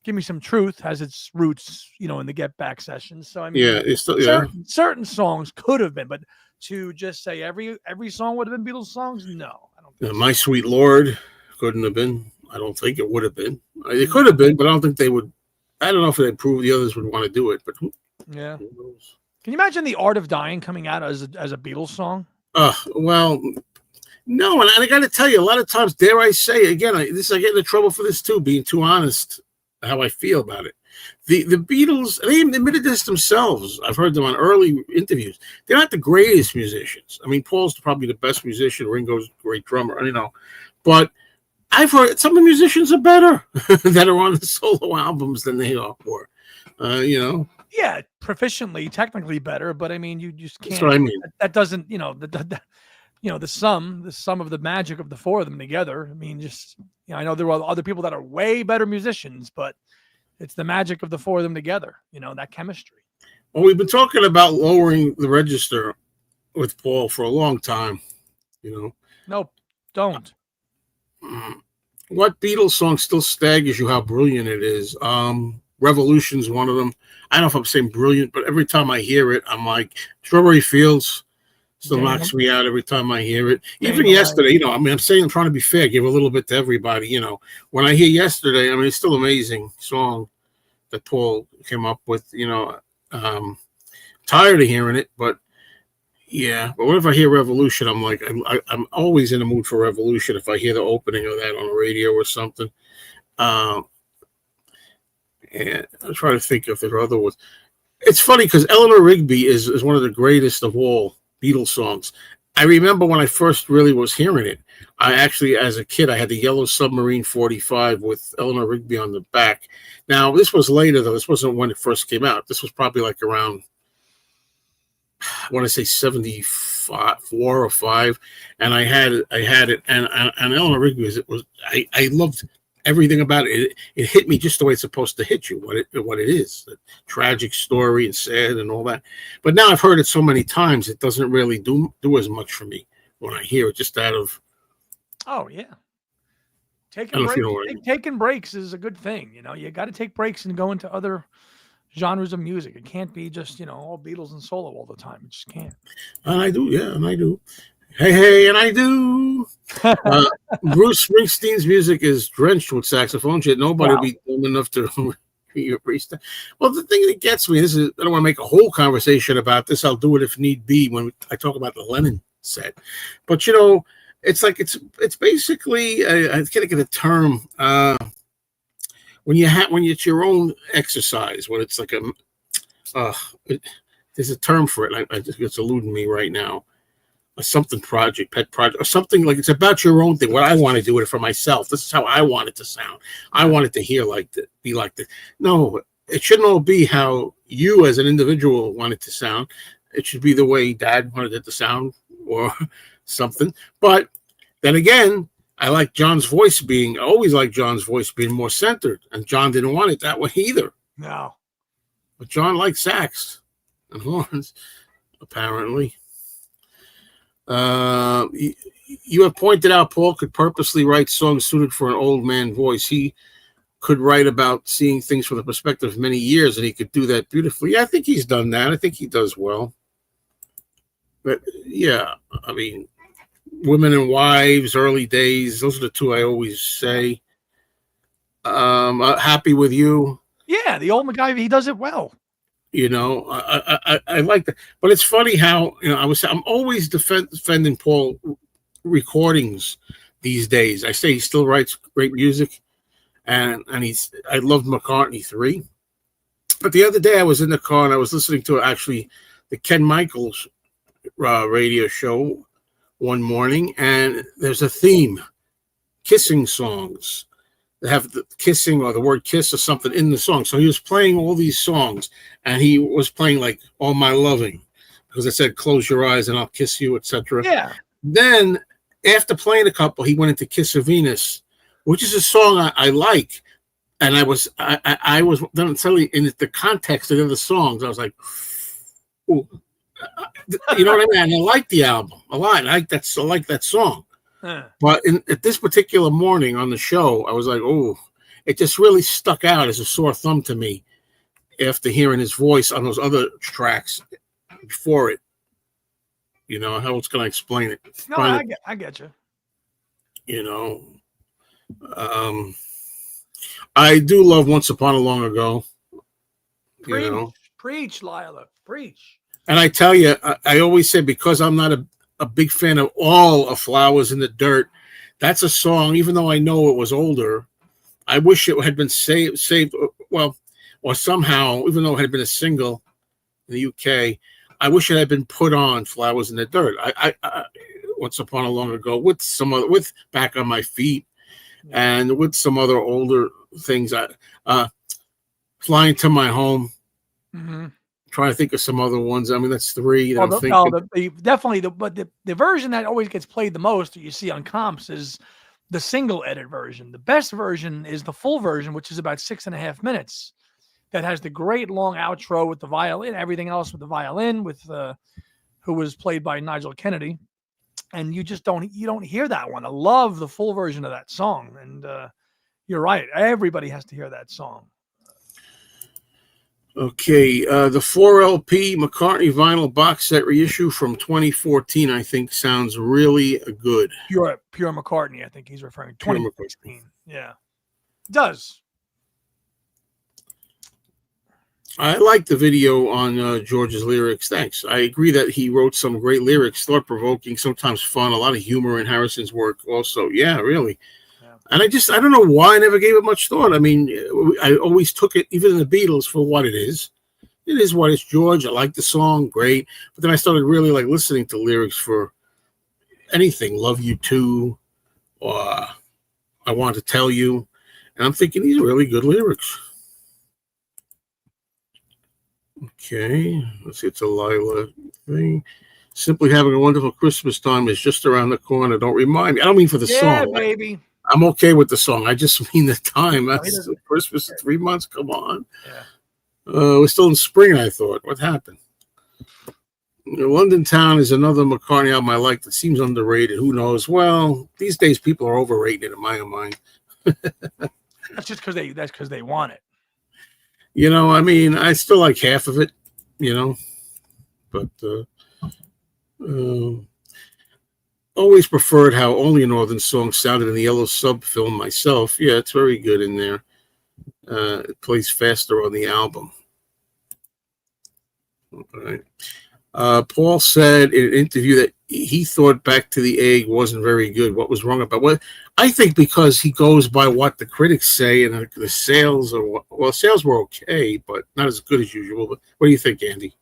Give me some truth has its roots, in the Get Back sessions. So I mean, it's still, certain songs could have been, but to just say every song would have been Beatles songs, no, I don't think My Sweet Lord couldn't have been. I don't think it would have been. It could have been, but I don't think they would. I don't know if they'd prove the others would want to do it, but who knows? Can you imagine The Art of Dying coming out as a Beatles song? Well, no, and I got to tell you, a lot of times, dare I say, again, I get into trouble for this too, being too honest how I feel about it. The Beatles, they admitted this themselves. I've heard them on early interviews. They're not the greatest musicians. I mean, Paul's probably the best musician. Ringo's a great drummer, but I've heard some of the musicians are better that are on the solo albums than they are for, Yeah, proficiently, technically better, but I mean, you just can't. That's what I mean. That doesn't, the sum of the magic of the four of them together. I mean, just I know there are other people that are way better musicians, but it's the magic of the four of them together. That chemistry. Well, we've been talking about lowering the register with Paul for a long time. Nope, don't. What Beatles song still staggers you how brilliant it is? Revolution's one of them. I don't know if I'm saying brilliant, but every time I hear it, I'm like, Strawberry Fields still knocks me out every time I hear it. Even yesterday, I'm saying I'm trying to be fair, give a little bit to everybody, When I hear Yesterday, it's still an amazing song that Paul came up with, tired of hearing it, but yeah. But whenever I hear Revolution, I'm like, I'm always in the mood for Revolution if I hear the opening of that on the radio or something. And I'm trying to think if there are other ones. It's funny because Eleanor Rigby is one of the greatest of all Beatles songs. I remember when I first really was hearing it. I actually, as a kid, I had the Yellow Submarine 45 with Eleanor Rigby on the back. Now, this was later, though. This wasn't when it first came out. This was probably like around, I want to say 74 or 5, and I had it, and Eleanor Rigby I loved everything about it. It hit me just the way it's supposed to hit you, what it is, the tragic story and sad and all that. But now I've heard it so many times, it doesn't really do as much for me when I hear it, just out of. Oh yeah, taking breaks is a good thing. You got to take breaks and go into other genres of music. It can't be just all Beatles and solo all the time. It just can't. And I do, yeah, and I do. Hey, and I do. Bruce Springsteen's music is drenched with saxophones, yet nobody will be dumb enough to erase that. Well, the thing that gets me, I don't want to make a whole conversation about this. I'll do it if need be when I talk about the Lennon set. But, it's like it's basically, I can't get a term, when it's your own exercise, when it's like there's a term for it. It's eluding me right now. A something project, pet project, or something like it's about your own thing. What I want to do it for myself. This is how I want it to sound. I want it to be like that. No, it shouldn't all be how you as an individual want it to sound. It should be the way Dad wanted it to sound, or something. But then again, I always like John's voice being more centered, and John didn't want it that way either. No, but John liked sax and horns, apparently. You have pointed out Paul could purposely write songs suited for an old man voice. He could write about seeing things from the perspective of many years, and he could do that beautifully. Yeah, I think he's done that. I think he does well. But yeah, I mean, Women and Wives, Early Days, those are the two I always say. Happy With You. Yeah, the old MacGyver, he does it well. I like that, but it's funny how I'm always defending Paul recordings these days. I say he still writes great music, and I loved McCartney 3. But the other day I was in the car and I was listening to actually the Ken Michaels radio show one morning, and there's a theme, kissing songs. They have the kissing or the word kiss or something in the song. So he was playing all these songs, and he was playing like All My Loving, because I said, close your eyes and I'll kiss you, etc. Yeah. Then after playing a couple, he went into Kiss of Venus, which is a song I like. And I was then suddenly in the context of the other songs, I was like, ooh, you know what I mean? And I like the album a lot. I like that song. But at this particular morning on the show, I was like, oh, it just really stuck out as a sore thumb to me after hearing his voice on those other tracks before it. How else can I explain it? No, I get you. I do love Once Upon a Long Ago. Preach, Lila, preach. And I tell you, I always say, because I'm not a big fan of all of Flowers in the Dirt, that's a song, even though I know it was older, I wish it had been saved, or somehow, even though it had been a single in the UK, I wish it had been put on Flowers in the Dirt. I Once Upon a Long Ago, with Back on My Feet, and with some other older things. Flying to My Home. Mm-hmm. Trying to think of some other ones. I mean, that's 3. But the version that always gets played the most that you see on comps is the single edit version. The best version is the full version, which is about 6.5 minutes. That has the great long outro with the violin, everything else with the violin, who was played by Nigel Kennedy, and you don't hear that one. I love the full version of that song, and you're right. Everybody has to hear that song. Okay, the 4LP McCartney vinyl box set reissue from 2014, I think, sounds really good. Pure McCartney, I think he's referring to 2016. Yeah, it does. I like the video on George's lyrics. Thanks. I agree that he wrote some great lyrics, thought-provoking, sometimes fun, a lot of humor in Harrison's work also. Yeah, really. And I don't know why I never gave it much thought. I mean, I always took it, even in the Beatles, for what it is. It is what it's George. I like the song, great. But then I started really listening to lyrics for anything, Love You Too, or I Want to Tell You. And I'm thinking, these are really good lyrics. Okay, let's see, it's a Lila thing. Simply having a wonderful Christmas time is just around the corner. Don't remind me. I don't mean for the song. Yeah, baby. I'm okay with the song. I just mean the time. That's Christmas in 3 months. Come on. Yeah. We're still in spring, I thought. What happened? London Town is another McCartney album I like that seems underrated. Who knows? Well, these days people are overrated in my mind. That's just because they want it. I mean, I still like half of it, but always preferred how only a Northern song sounded in the Yellow Sub film myself. Yeah, it's very good in there. It plays faster on the album. All right. Paul said in an interview that he thought Back to the Egg wasn't very good. What was wrong about it? I think because he goes by what the critics say, and the sales are, well, sales were okay, but not as good as usual. But what do you think, Andy?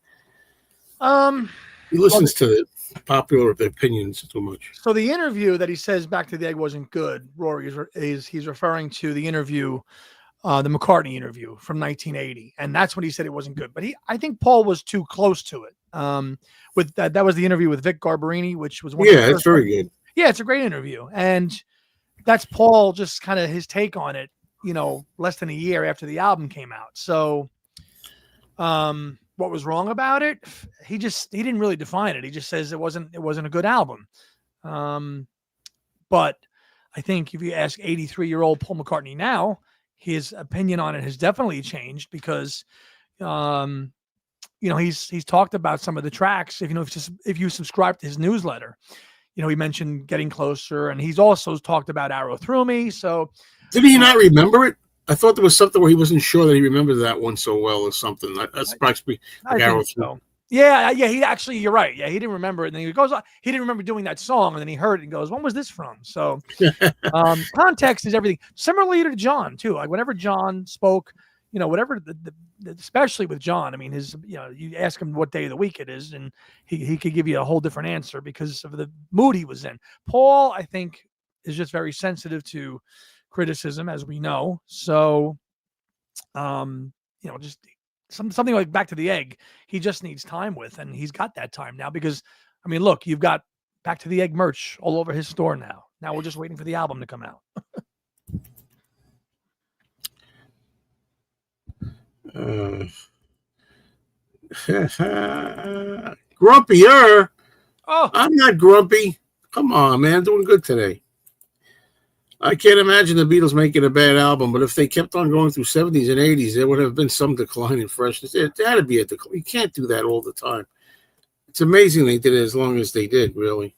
He listens to the popular opinions too much. So the interview that he says Back to the Egg wasn't good, Rory, he's referring to the interview, the McCartney interview from 1980, and that's when he said it wasn't good. But I think Paul was too close to it. With that was the interview with Vic Garbarini, which was one. Yeah, it's very good. Yeah, it's a great interview, and that's Paul just kind of his take on it. Less than a year after the album came out. So, what was wrong about it? He didn't really define it. He just says it wasn't a good album. But I think if you ask 83-year-old Paul McCartney now, his opinion on it has definitely changed because, he's talked about some of the tracks. If you subscribe to his newsletter, he mentioned Getting Closer, and he's also talked about Arrow Through Me. So did he not remember it? I thought there was something where he wasn't sure that he remembered that one so well or something. That's probably like Arrow Through. So. Yeah. He actually, you're right. Yeah, he didn't remember it. And then he goes, he didn't remember doing that song, and then he heard it and goes, when was this from? So context is everything. Similarly to John too. Like whenever John spoke, whatever, especially with John, I mean, you ask him what day of the week it is, and he could give you a whole different answer because of the mood he was in. Paul, I think, is just very sensitive to criticism, as we know. So, just something like Back to the Egg, he just needs time with, and he's got that time now because, I mean, look, you've got Back to the Egg merch all over his store now. Now we're just waiting for the album to come out. Grumpier. Oh, I'm not grumpy. Come on, man. Doing good today. I can't imagine the Beatles making a bad album, but if they kept on going through 70s and 80s, there would have been some decline in freshness. There had to be a decline. You can't do that all the time. It's amazing they did it as long as they did, really.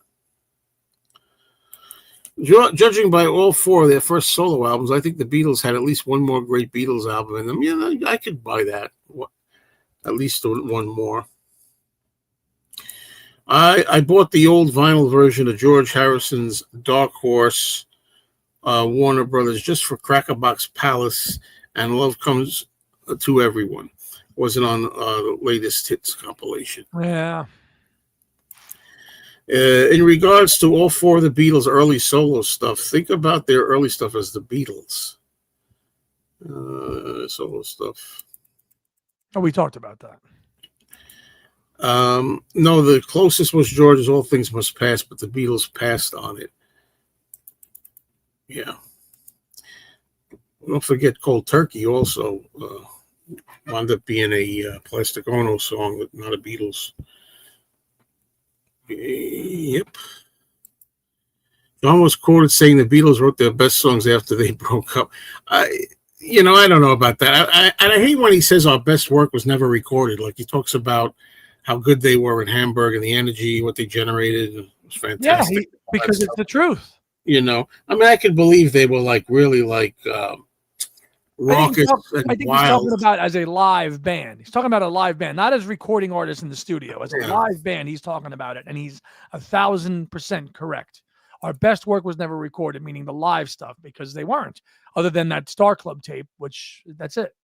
Judging by all four of their first solo albums, I think the Beatles had at least one more great Beatles album in them. Yeah, I could buy that. At least one more. I bought the old vinyl version of George Harrison's Dark Horse, Warner Brothers, just for Crackerbox Palace and Love Comes to Everyone. Wasn't on the latest hits compilation. Yeah. In regards to all four of the Beatles' early solo stuff, think about their early stuff as the Beatles. Solo stuff. Oh, we talked about that. No, the closest was George's All Things Must Pass, but the Beatles passed on it. Yeah. Don't forget Cold Turkey also wound up being a Plastic Ono song, but not a Beatles. Yep. John was quoted saying the Beatles wrote their best songs after they broke up. I don't know about that. I hate when he says our best work was never recorded. Like he talks about how good they were in Hamburg and the energy, what they generated. It was fantastic. Yeah, because it's the truth. I mean, I could believe they were really raucous and I think wild. he's talking about as a live band. He's talking about a live band, not as recording artists in the studio. As a live band, he's talking about it, and he's 1,000% correct. Our best work was never recorded, meaning the live stuff, because they weren't, other than that Star Club tape, which that's it.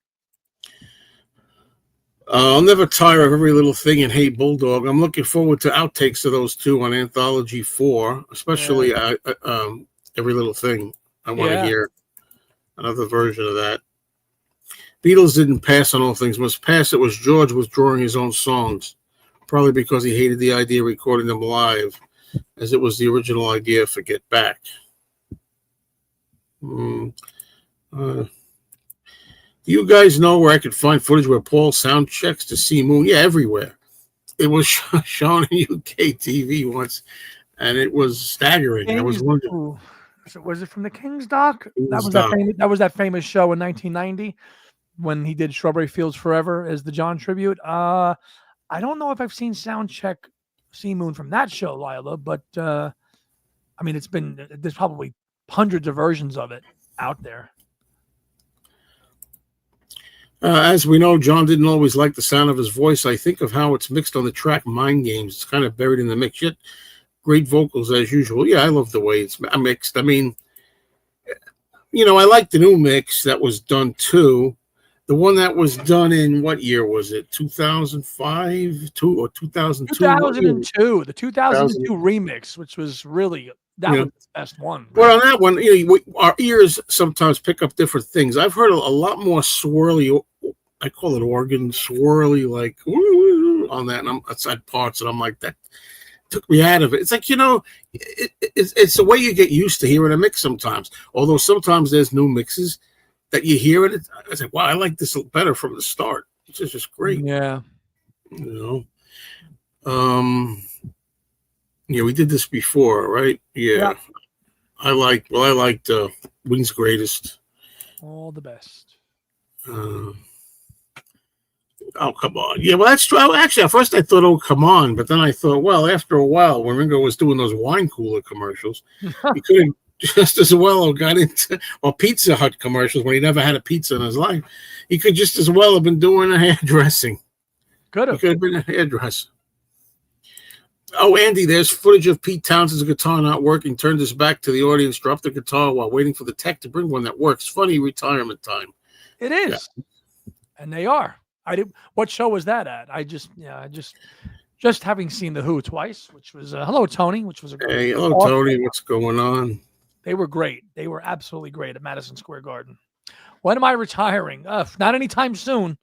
I'll never tire of Every Little Thing and Hey Bulldog. I'm looking forward to outtakes of those two on Anthology 4, especially Every Little Thing. I want to hear another version of that. Beatles didn't pass on All Things Must Pass. It was George withdrawing his own songs, probably because he hated the idea of recording them live, as it was the original idea for Get Back. Do you guys know where I could find footage where Paul sound checks to see Moon? Yeah, everywhere. It was shown in UK TV once, and it was staggering. I was wondering. So was it from the King's Doc? That was that famous show in 1990 when he did Strawberry Fields Forever as the John tribute. I don't know if I've seen Soundcheck See Moon from that show, Lila, but I mean, there's probably hundreds of versions of it out there. As we know, John didn't always like the sound of his voice. I think of how it's mixed on the track Mind Games. It's kind of buried in the mix, yet great vocals as usual. Yeah, I love the way it's mixed. I mean, I like the new mix that was done too. The one that was done in what year was it? 2005, 2002? 2002, the 2002 remix, which was really was the best one. Well, on that one, our ears sometimes pick up different things. I've heard a lot more swirly. I call it organ swirly, like on that, and I'm outside parts, and I'm like, that took me out of it. It's like it's the way you get used to hearing a mix sometimes. Although sometimes there's new mixes that you hear it. I say, wow, I like this better from the start. It's just great. Yeah. Yeah, we did this before, right? Yeah. I liked Wings Greatest. All the best. Oh, come on. Yeah, well, that's true. Actually, at first I thought, oh, come on. But then I thought, well, after a while, when Ringo was doing those wine cooler commercials, he could have just as well have got into, or Pizza Hut commercials when he never had a pizza in his life. He could just as well have been doing a hairdressing. Could have been a hairdresser. Oh, Andy, there's footage of Pete Townshend's guitar not working. Turned his back to the audience, dropped the guitar while waiting for the tech to bring one that works. Funny retirement time. It is. Yeah. And they are. What show was that at? Just having seen the Who twice, which was Hello Tony, which was a great. Hey, hello Tony, what's going on? They were great. They were absolutely great at Madison Square Garden. When am I retiring? Not anytime soon.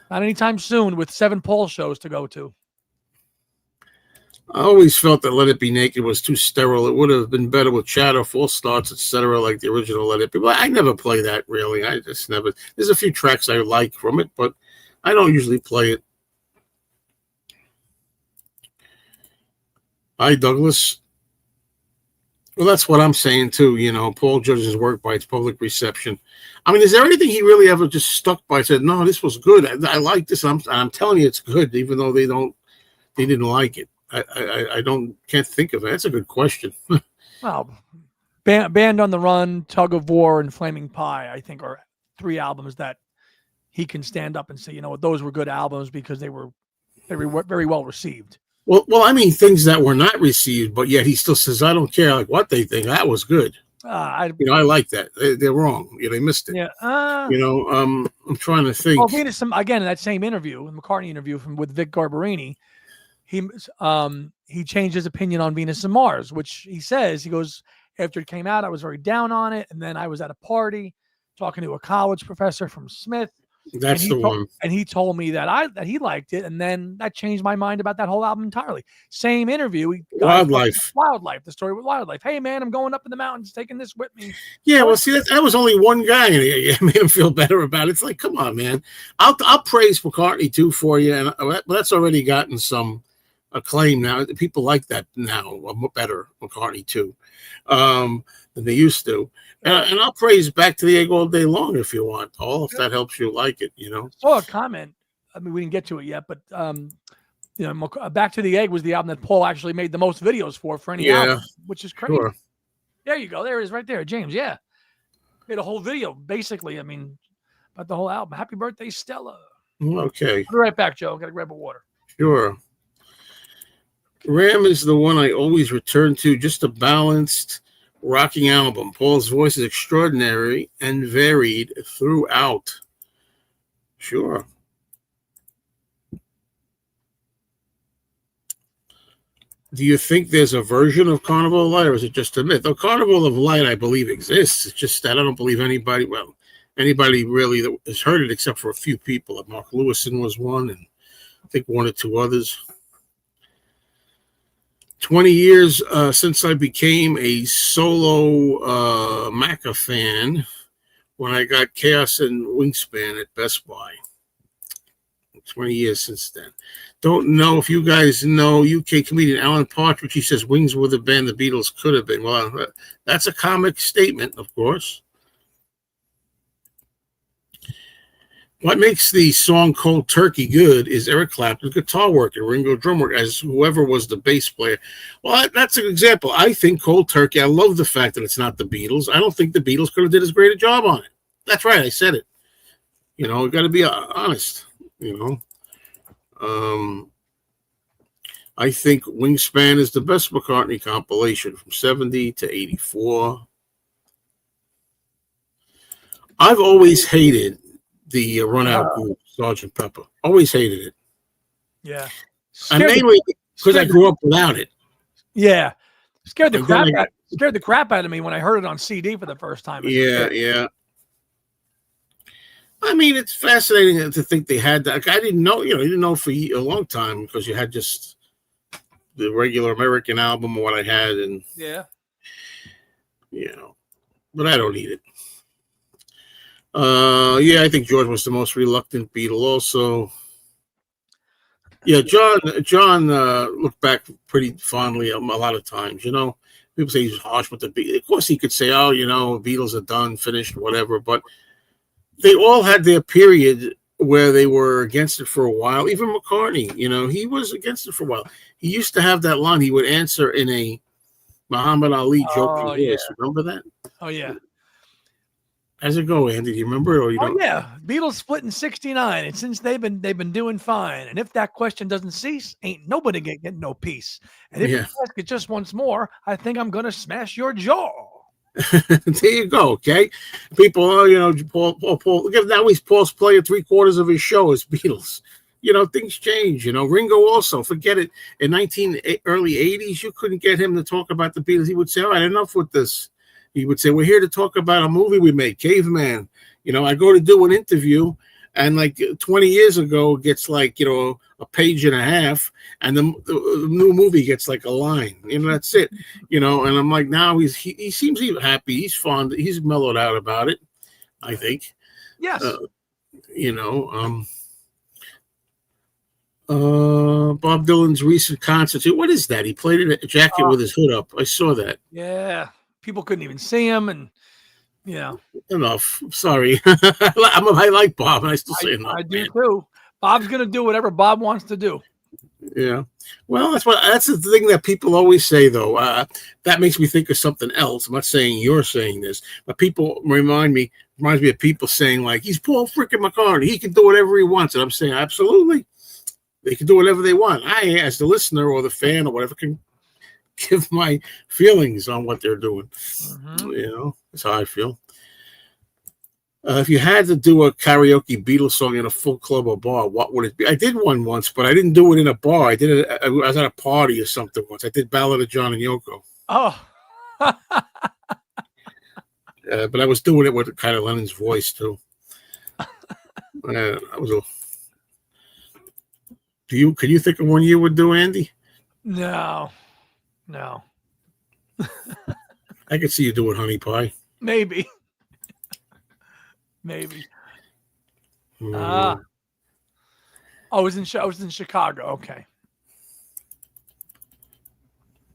Not anytime soon. With 7 Paul shows to go to. I always felt that Let It Be Naked was too sterile. It would have been better with chatter, false starts, etc., like the original Let It Be. But I never play that, really. I just never. There's a few tracks I like from it, but I don't usually play it. Hi, Douglas. Well, that's what I'm saying, too. Paul judges his work by its public reception. I mean, is there anything he really ever just stuck by and said, no, this was good. I like this. I'm telling you it's good, even though they didn't like it. I can't think of it. That's a good question. Well, Band on the Run, Tug of War, and Flaming Pie, I think, are 3 albums that he can stand up and say, those were good albums because they were very well received. Well, I mean, things that were not received, but yet he still says, I don't care like what they think. That was good. I like that. They're wrong. They missed it. Yeah. I'm trying to think. Well, again, in that same interview, the McCartney interview with Vic Garbarini, he changed his opinion on Venus and Mars, which he goes, after it came out, I was very down on it. And then I was at a party talking to a college professor from Smith. That's the one. And he told me that he liked it. And then that changed my mind about that whole album entirely. Same interview. Wildlife, the story with Wildlife. Hey, man, I'm going up in the mountains, taking this with me. Yeah, well, see, that was only one guy, and it made him feel better about it. It's like, come on, man. I'll praise McCartney, too, for you. And that's already gotten some acclaim now. People like that now, better McCartney, too, than they used to. And I'll praise Back to the Egg all day long if you want, Paul, if that helps you like it, I saw a comment. I mean, we didn't get to it yet, but, Back to the Egg was the album that Paul actually made the most videos for any album, which is crazy. Sure. There you go. There it is right there, James. Yeah. Made a whole video, basically, about the whole album. Happy birthday, Stella. Okay. I'll be right back, Joe. Got to grab a water. Sure. Ram is the one I always return to, just a balanced rocking album. Paul's voice is extraordinary and varied throughout. Sure. Do you think there's a version of Carnival of Light, or is it just a myth? The Carnival of Light, I believe, exists. It's just that I don't believe anybody really that has heard it except for a few people. Mark Lewison was one, and I think 1 or 2 others. 20 years since I became a solo Macca fan when I got Chaos and Wingspan at Best Buy. 20 years since then. Don't know if you guys know UK comedian Alan Partridge. He says Wings were the band the Beatles could have been. Well, that's a comic statement, of course. What makes the song Cold Turkey good is Eric Clapton's guitar work and Ringo drum work as whoever was the bass player. Well, that's an example. I think Cold Turkey, I love the fact that it's not the Beatles. I don't think the Beatles could have did as great a job on it. That's right. I said it. You know, got to be honest, you know. I think Wingspan is the best McCartney compilation from 70 to 84. I've always hated the Run Out group, Sgt. Pepper. Always hated it. Yeah. And mainly because I grew up without it. Yeah. Scared the crap out of me when I heard it on CD for the first time. Yeah. I mean, it's fascinating to think they had that. I didn't know, you didn't know for a long time because you had just the regular American album, what I had, and but I don't need it. I think George was the most reluctant Beatle also. Yeah, John looked back pretty fondly a lot of times, People say he's harsh with the Beatles. Of course, he could say, Beatles are done, finished, whatever, but they all had their period where they were against it for a while. Even McCartney, he was against it for a while. He used to have that line. He would answer in a Muhammad Ali joking voice. Remember that? Oh, yeah. How's it go, Andy? Do you remember it or you don't? Yeah. Beatles split in 69, and since they've been doing fine. And if that question doesn't cease, ain't nobody getting no peace. And if you ask it just once more, I think I'm gonna smash your jaw. There you go. Okay, people. Paul. Look at now Paul's playing 3/4 of his show as Beatles. Things change. Ringo also. Forget it. In early 80s, you couldn't get him to talk about the Beatles. He would say, "All right, enough with this." He would say, "We're here to talk about a movie we made, Caveman." I go to do an interview, and like 20 years ago, it gets like a page and a half, and the new movie gets like a line. That's it. And I'm like, now he seems happy. He's fond. He's mellowed out about it, I think. Yes. Bob Dylan's recent concert. What is that? He played a jacket with his hood up. I saw that. Yeah. People couldn't even see him, and enough. Sorry, I like Bob, and I still say enough. I do too. Bob's gonna do whatever Bob wants to do. Yeah, well, that's the thing that people always say, though. That makes me think of something else. I'm not saying you're saying this, but people reminds me of people saying like, he's Paul freaking McCartney. He can do whatever he wants, and I'm saying absolutely, they can do whatever they want. I, as the listener or the fan or whatever, can give my feelings on what they're doing. That's how I feel. If you had to do a karaoke Beatles song in a full club or bar, what would it be? I did one once, but I didn't do it in a bar. I did it. I was at a party or something once. I did Ballad of John and Yoko. Oh. But I was doing it with kind of Lennon's voice too. Can you think of one you would do, Andy? No. I could see you doing Honey Pie. Maybe. I was in Chicago. Okay.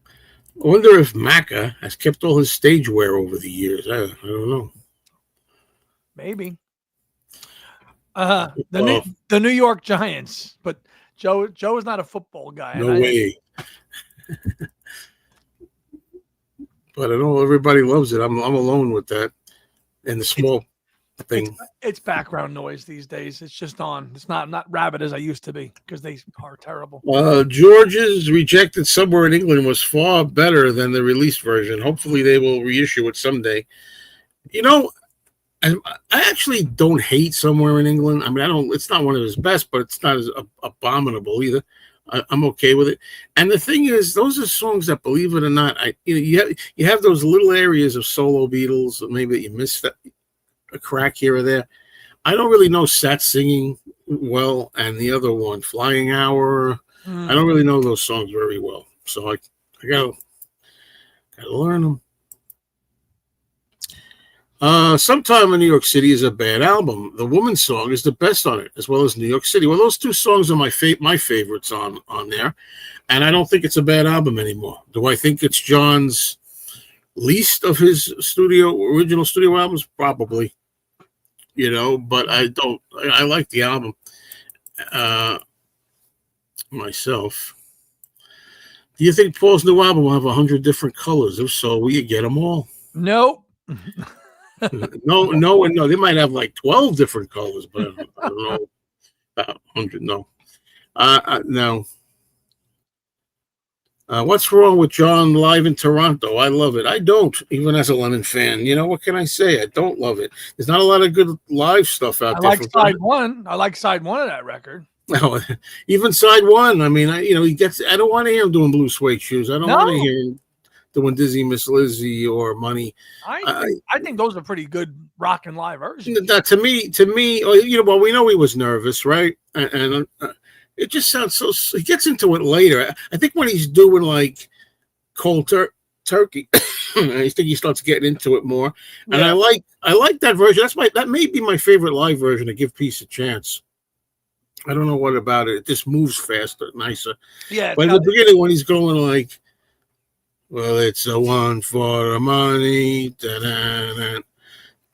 I wonder if Macca has kept all his stage wear over the years. I don't know. Maybe. The New York Giants, but Joe is not a football guy. No way. But I know everybody loves it. I'm alone with that. And the small thing. It's background noise these days. It's just on. It's not rabid as I used to be because they are terrible. George's Rejected Somewhere in England was far better than the released version. Hopefully they will reissue it someday. I actually don't hate Somewhere in England. I mean, it's not one of his best, but it's not as abominable either. I'm okay with it. And the thing is, those are songs that, believe it or not, you have those little areas of solo Beatles, maybe that you missed a crack here or there. I don't really know Sat Singing well, and the other one, Flying Hour. I don't really know those songs very well, so I gotta learn them. Sometime in New York City is a bad album. The Woman's Song is the best on it, as well as New York City. Well, those two songs are my favorites on there, and I don't think it's a bad album anymore. Do I think it's John's least of his original studio albums? Probably. but I don't. I like the album myself. Do you think Paul's new album will have 100 different colors? If so, will you get them all? Nope. No. They might have like 12 different colors, but I don't know about 100. No. No. What's wrong with John live in Toronto? I love it. I don't, even as a Lennon fan. What can I say? I don't love it. There's not a lot of good live stuff out there. I like side one. I like side one of that record. No, even side one. I mean, he gets. I don't want to hear him doing Blue Suede Shoes. I don't want to hear him doing Dizzy Miss Lizzie or Money. I think those are pretty good rock and live versions. To me, well, we know he was nervous, right? And it just sounds so. He gets into it later. I think when he's doing like Cold Turkey, I think he starts getting into it more. And I like that version. That may be my favorite live version of Give Peace a Chance. I don't know what about it. It just moves faster, nicer. Yeah. But in the beginning, when he's going like, well, it's a one for the money, da-da-da,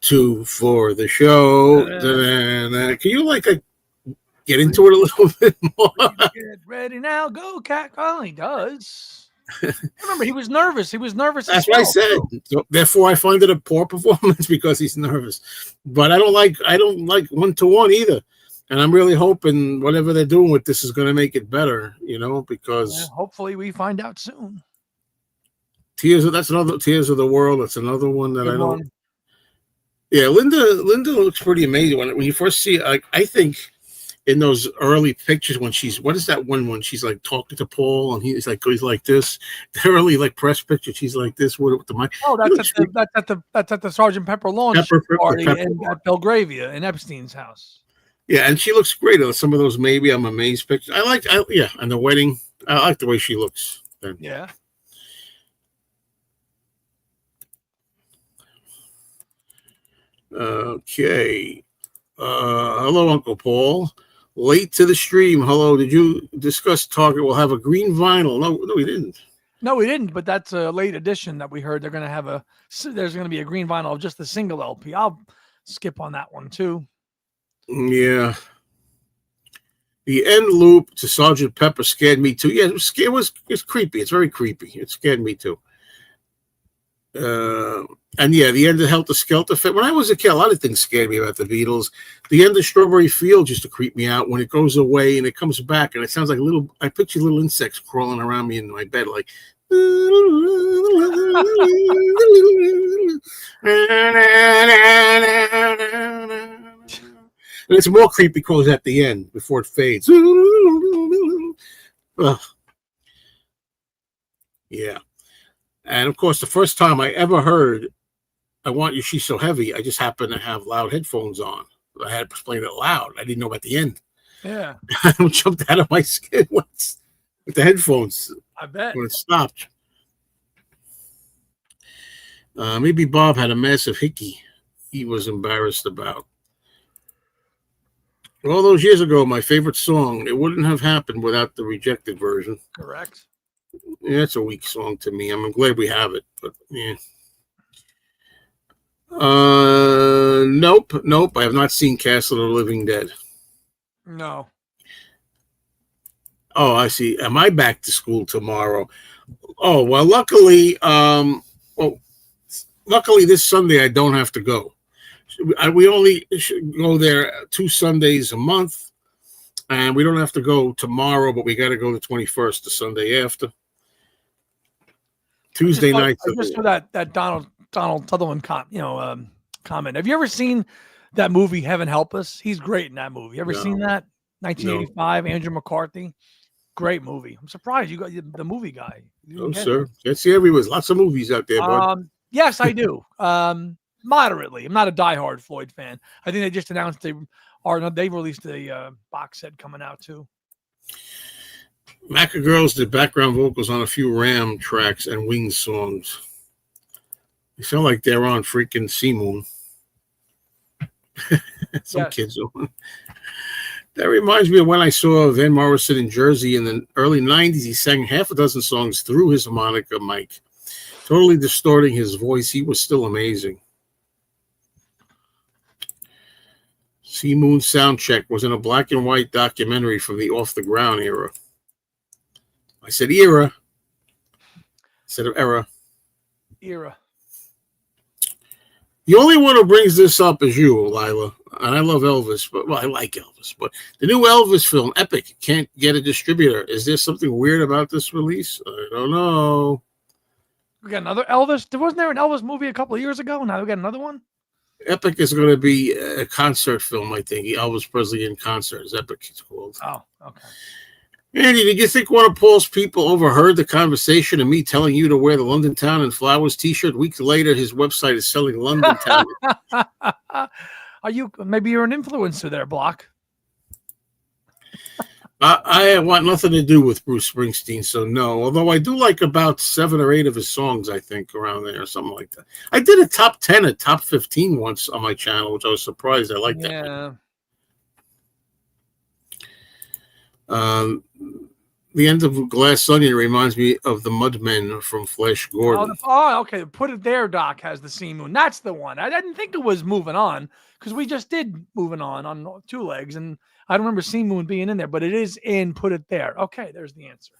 two for the show. Da-da-da. Can you get into it a little bit more? Get ready now, go cat. Oh, he does. Remember, he was nervous. That's what I said. So, therefore, I find it a poor performance because he's nervous. But I don't like 1-to-1 either. And I'm really hoping whatever they're doing with this is going to make it better, because hopefully we find out soon. Tears of the World. That's another one that Good I don't. one. Yeah, Linda looks pretty amazing when you first see it. I think in those early pictures when what is that one when she's like talking to Paul and he's like this. The early like press picture, she's like this with the mic. Oh, that's at the Sgt. Pepper launch party at Belgravia in Epstein's house. Yeah, and she looks great on some of those Maybe I'm Amazed pictures. And the wedding. I like the way she looks then. Yeah. Okay. Hello, Uncle Paul. Late to the stream. Hello. Did you discuss Target will have a green vinyl? No, we didn't. No, we didn't. But that's a late edition that we heard. They're going to have there's going to be a green vinyl of just the single LP. I'll skip on that one too. Yeah. The end loop to Sgt. Pepper scared me too. Yeah, it's creepy. It's very creepy. It scared me too. And yeah, the end of Helter Skelter. When I was a kid, a lot of things scared me about the Beatles. The end of Strawberry Fields used to creep me out when it goes away and it comes back and it sounds like I picture little insects crawling around me in my bed, like. And it's more creepy close at the end before it fades. Yeah. And of course, the first time I ever heard I Want You, She's So Heavy, I just happened to have loud headphones on. I had to explain it loud. I didn't know about the end. Yeah. I jumped out of my skin once with the headphones. I bet. When it stopped. Maybe Bob had a massive hickey he was embarrassed about. All those years ago, my favorite song, It Wouldn't Have Happened Without the Rejected Version. Correct. Yeah, it's a weak song to me. I'm glad we have it, but yeah. Nope. I have not seen Castle of the Living Dead. No. Oh, I see. Am I back to school tomorrow? Oh, well, luckily this Sunday I don't have to go. We only go there 2 Sundays a month, and we don't have to go tomorrow, but we got to go the 21st, the Sunday after. Tuesday night. I just saw that Donald Sutherland comment. Have you ever seen that movie Heaven Help Us? He's great in that movie. You ever seen that? 1985, Andrew McCarthy. Great movie. I'm surprised you got the movie guy. Oh, sir. Can't see everywhere. Lots of movies out there, bud. Yes, I do. Moderately. I'm not a diehard Floyd fan. I think they just announced they've released a box set coming out too. Macca Girls did background vocals on a few Ram tracks and Wings songs. They sound like they're on freaking Sea Moon. Some kids on. That reminds me of when I saw Van Morrison in Jersey in the early 90s. He sang half a dozen songs through his harmonica mic, totally distorting his voice. He was still amazing. Sea Moon Soundcheck was in a black and white documentary from the Off the Ground era. I said era instead of era. Era. The only one who brings this up is you, Lila. And I love Elvis, but I like Elvis. But the new Elvis film, Epic, can't get a distributor. Is there something weird about this release? I don't know. We got another Elvis. Wasn't there an Elvis movie a couple of years ago? Now we got another one. Epic is going to be a concert film, I think. Elvis Presley in concert is Epic. It's called. Oh, okay. Andy, did you think one of Paul's people overheard the conversation and me telling you to wear the London Town and Flowers T-shirt? Weeks later, his website is selling London Town. Maybe you're an influencer there, Block? I want nothing to do with Bruce Springsteen, so no. Although I do like about 7 or 8 of his songs, I think, around there, or something like that. I did a top 10, a top 15 once on my channel, which I was surprised I liked that. Yeah. The end of Glass Onion reminds me of the Mudmen from Flash Gordon. Oh, okay. Put It There, Doc has the Sea Moon. That's the one. I didn't think it was Moving On because we just did Moving On 2 Legs, and I don't remember Sea Moon being in there, but it is in Put It There. Okay, there's the answer.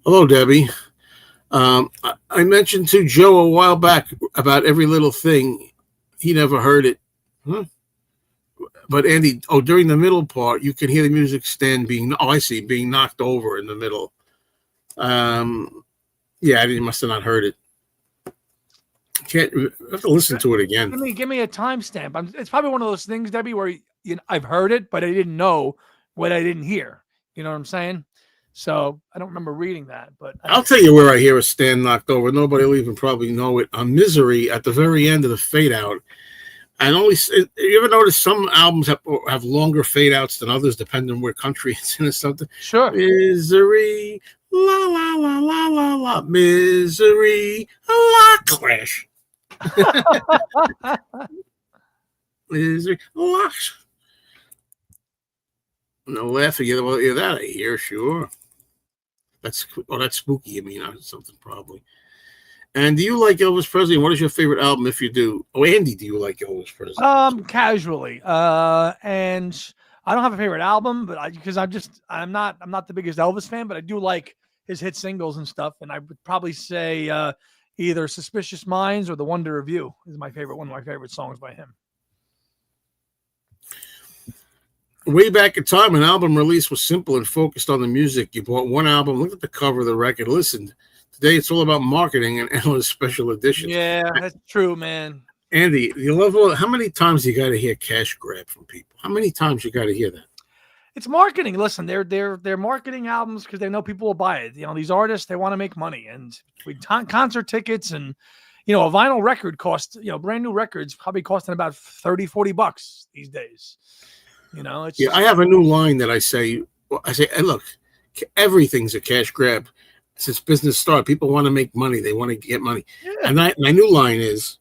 Hello, Debbie. I mentioned to Joe a while back about Every Little Thing. He never heard it. Huh? But Andy, during the middle part, you can hear the music stand being knocked over in the middle. Yeah, I must have not heard it. I have to listen to it again. Give me a timestamp. It's probably one of those things, Debbie, where I've heard it, but I didn't know what I didn't hear. You know what I'm saying? So I don't remember reading that. But I'll tell you where I hear a stand knocked over. Nobody will even probably know it. On Misery, at the very end of the fade out. And you ever notice some albums have longer fade outs than others, depending on where country it's in or something? Sure. Misery, la la la la la la, misery, la crash. Misery, la. No laughing. Well, yeah, that I hear, sure. That's spooky. You mean something probably. And do you like Elvis Presley? And what is your favorite album if you do? Oh, Andy, do you like Elvis Presley? Casually. And I don't have a favorite album, but because I'm not the biggest Elvis fan, but I do like his hit singles and stuff. And I would probably say either Suspicious Minds or The Wonder of You is one of my favorite songs by him. Way back in time, an album release was simple and focused on the music. You bought one album, looked at the cover of the record, listened. Today, it's all about marketing and endless special editions. Yeah, that's true, man. Andy, how many times you got to hear cash grab from people? How many times you got to hear that? It's marketing. Listen, they're marketing albums because they know people will buy it. These artists, they want to make money, and with concert tickets and a vinyl record costs. Brand new records probably costing about $30-$40 these days. I have a new line that I say. Hey, look, everything's a cash grab. Since business started, people want to make money. They want to get money. Yeah. And my new line is,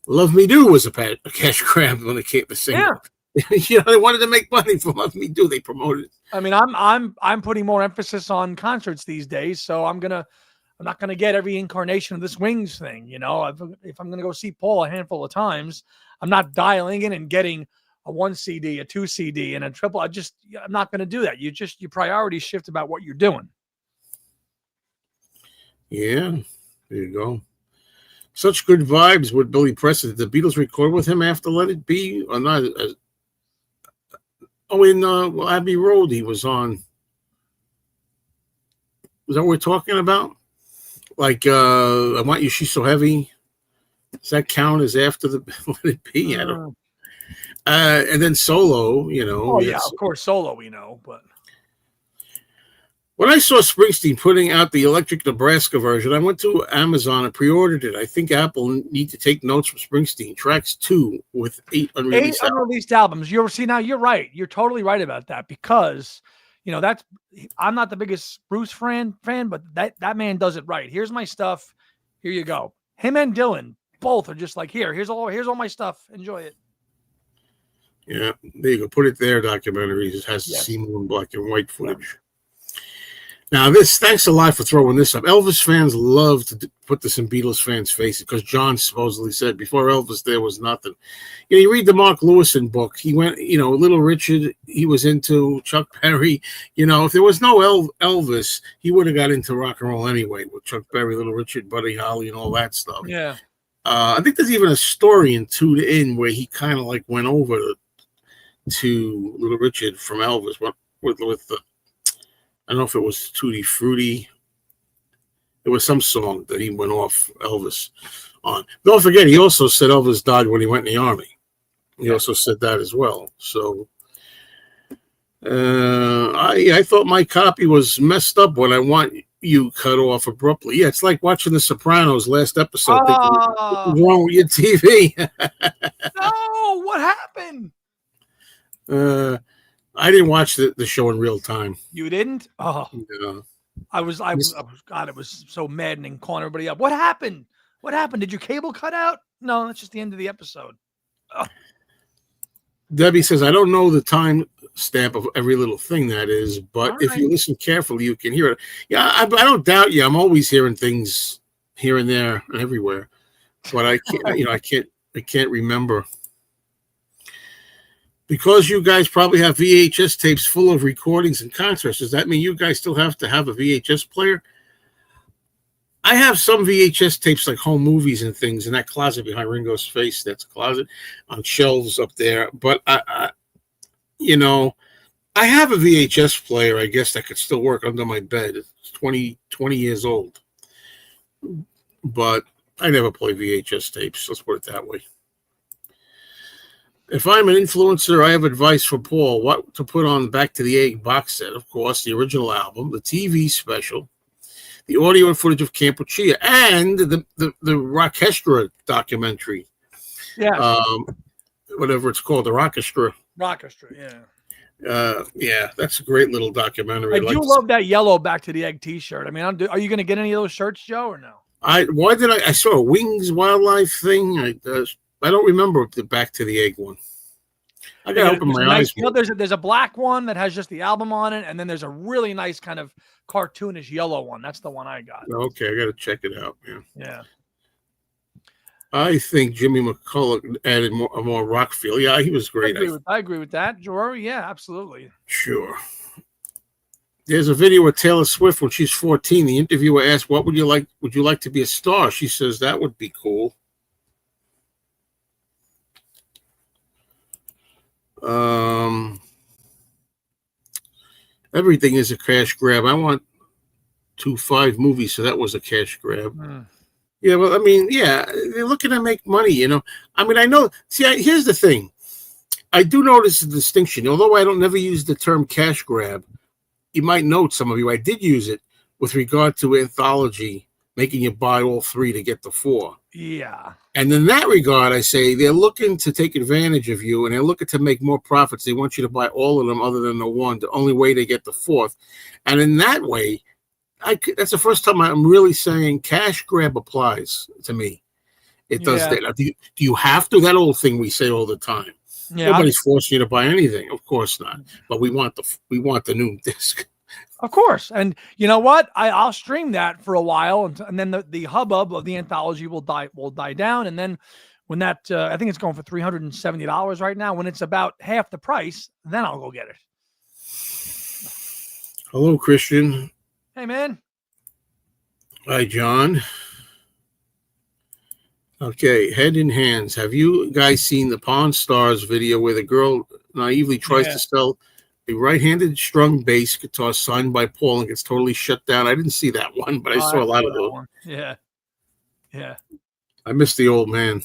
"Love Me Do" was a cash grab when it came to sing. Yeah. They wanted to make money from "Love Me Do." They promoted it. I mean, I'm putting more emphasis on concerts these days, so I'm not gonna get every incarnation of this Wings thing. If I'm gonna go see Paul a handful of times, I'm not dialing in and getting a 1 CD, a 2 CD, and a triple. I'm not gonna do that. Your priorities shift about what you're doing. Yeah, there you go. Such good vibes with Billy Preston. Did the Beatles record with him after Let It Be or not? In Abbey Road he was on. Is that what we're talking about? Like, I Want You, She's So Heavy. Does that count as after the Let It Be? I don't know. And then Solo, Oh, yeah, of course, Solo we know, but... When I saw Springsteen putting out the Electric Nebraska version, I went to Amazon and pre-ordered it. I think Apple need to take notes from Springsteen. Tracks 2 with 8 unreleased albums. Now you're right. You're totally right about that because, I'm not the biggest Bruce fan, but that man does it right. Here's my stuff. Here you go. Him and Dylan both are just like, here's all my stuff. Enjoy it. Yeah, there you go. Put It There documentaries. It has the Sea Moon black and white footage. Now, thanks a lot for throwing this up. Elvis fans love to put this in Beatles fans' faces because John supposedly said before Elvis there was nothing. You read the Mark Lewison book. He went, Little Richard, he was into Chuck Berry. If there was no Elvis, he would have got into rock and roll anyway with Chuck Berry, Little Richard, Buddy Holly, and all that stuff. Yeah. I think there's even a story in Tuned In where he kind of like went over to Little Richard from Elvis with the, I don't know if it was Tutti Frutti. It was some song that he went off Elvis on. Don't forget, he also said Elvis died when he went in the army. He also said that as well. So I thought my copy was messed up when I want you cut off abruptly. Yeah, it's like watching The Sopranos last episode. Thinking, what's wrong with your TV? No, what happened? I didn't watch the show in real time. You didn't? Oh, yeah. I was God, it was so maddening calling everybody up. What happened? What happened? Did your cable cut out? No, that's just the end of the episode. Oh. Debbie says, I don't know the time stamp of every little thing that is, but if you listen carefully, you can hear it. Yeah, I don't doubt you. I'm always hearing things here and there and everywhere, but I can't, I can't remember. Because you guys probably have VHS tapes full of recordings and concerts, does that mean you guys still have to have a VHS player? I have some VHS tapes like home movies and things in that closet behind Ringo's face. That's a closet on shelves up there. But I have a VHS player, I guess, that could still work under my bed. It's 20 years old. But I never play VHS tapes. Let's put it that way. If I'm an influencer, I have advice for Paul. What to put on Back to the Egg box set, of course, the original album, the TV special, the audio and footage of Camp Lucia, and the Rockestra documentary. Yeah. Whatever it's called, the Rockestra. Rockestra, yeah. Yeah, that's a great little documentary. I do love that yellow Back to the Egg T-shirt. I mean, are you going to get any of those shirts, Joe, or no? I saw a Wings Wildlife thing. I don't remember the Back to the Egg one. I gotta open my eyes. There's a black one that has just the album on it, and then there's a really nice kind of cartoonish yellow one. That's the one I got. Okay, I gotta check it out, man. Yeah. I think Jimmy McCullough added a more rock feel. Yeah, he was great. I agree with that, Jory. Yeah, absolutely. Sure. There's a video with Taylor Swift when she's 14. The interviewer asked, "What would you like? Would you like to be a star?" She says, "That would be cool." Everything is a cash grab. I want 5 movies, so that was a cash grab. Yeah, well, I mean, yeah, they're looking to make money, I mean, I know. See, here's the thing. I do notice a distinction. Although I don't never use the term cash grab, you might note, some of you, I did use it with regard to anthology, making you buy all 3 to get the 4. Yeah. And in that regard, I say they're looking to take advantage of you, and they're looking to make more profits. They want you to buy all of them other than the 1, the only way they get the 4th. And in that way, that's the first time I'm really saying cash grab applies to me. It does. Yeah. Do you have to? That old thing we say all the time. Yeah, nobody's forcing you to buy anything. Of course not. But we want the new disc. Of course. And you know what? I'll stream that for a while, and then the hubbub of the anthology will die down. And then when that I think it's going for $370 right now. When it's about half the price, then I'll go get it. Hello, Christian. Hey, man. Hi, John. Okay, Head in Hands. Have you guys seen the Pawn Stars video where the girl naively tries to sell a right-handed strung bass guitar signed by Paul and gets totally shut down? I didn't see that one, but I saw a lot of those. Yeah. Yeah. I miss the old man.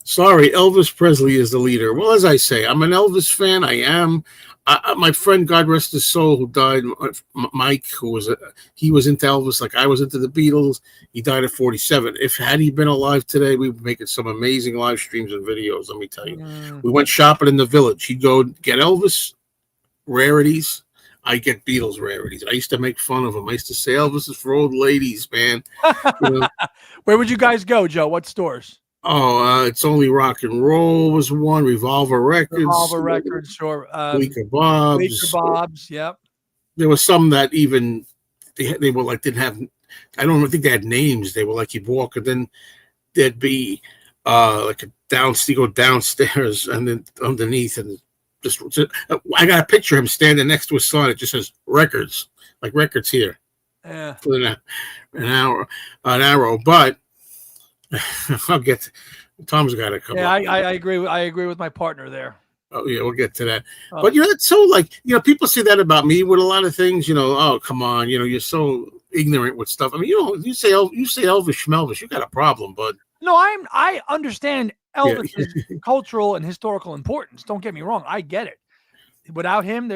Sorry, Elvis Presley is the leader. Well, as I say, I'm an Elvis fan. I am. My friend, God rest his soul, who died, Mike, he was into Elvis like I was into the Beatles. He died at 47. Had he been alive today, we would be making some amazing live streams and videos. Let me tell you, we went shopping in the village. He'd go get Elvis rarities. I get Beatles rarities. I used to make fun of him. I used to say Elvis is for old ladies, man. Where would you guys go, Joe? What stores? Oh, It's Only Rock and Roll was one. Revolver Records. Revolver Records, sure. Bleecker Bob's. Bleecker Bob's, yep. there was some that even they were like didn't have. I don't even think they had names. They were like you'd walk, and then there'd be like a you go downstairs, and then underneath, and just I got a picture of him standing next to a sign. It just says records, like records here. Yeah. For an arrow, but I'll get. Tom's got to come. Yeah, I agree. I agree with my partner there. Oh yeah, we'll get to that. But it's so like people say that about me with a lot of things. Oh come on, you're so ignorant with stuff. I mean, you say Elvis Schmelvis, you got a problem, bud. No, I understand Elvis's cultural and historical importance. Don't get me wrong, I get it. Without him,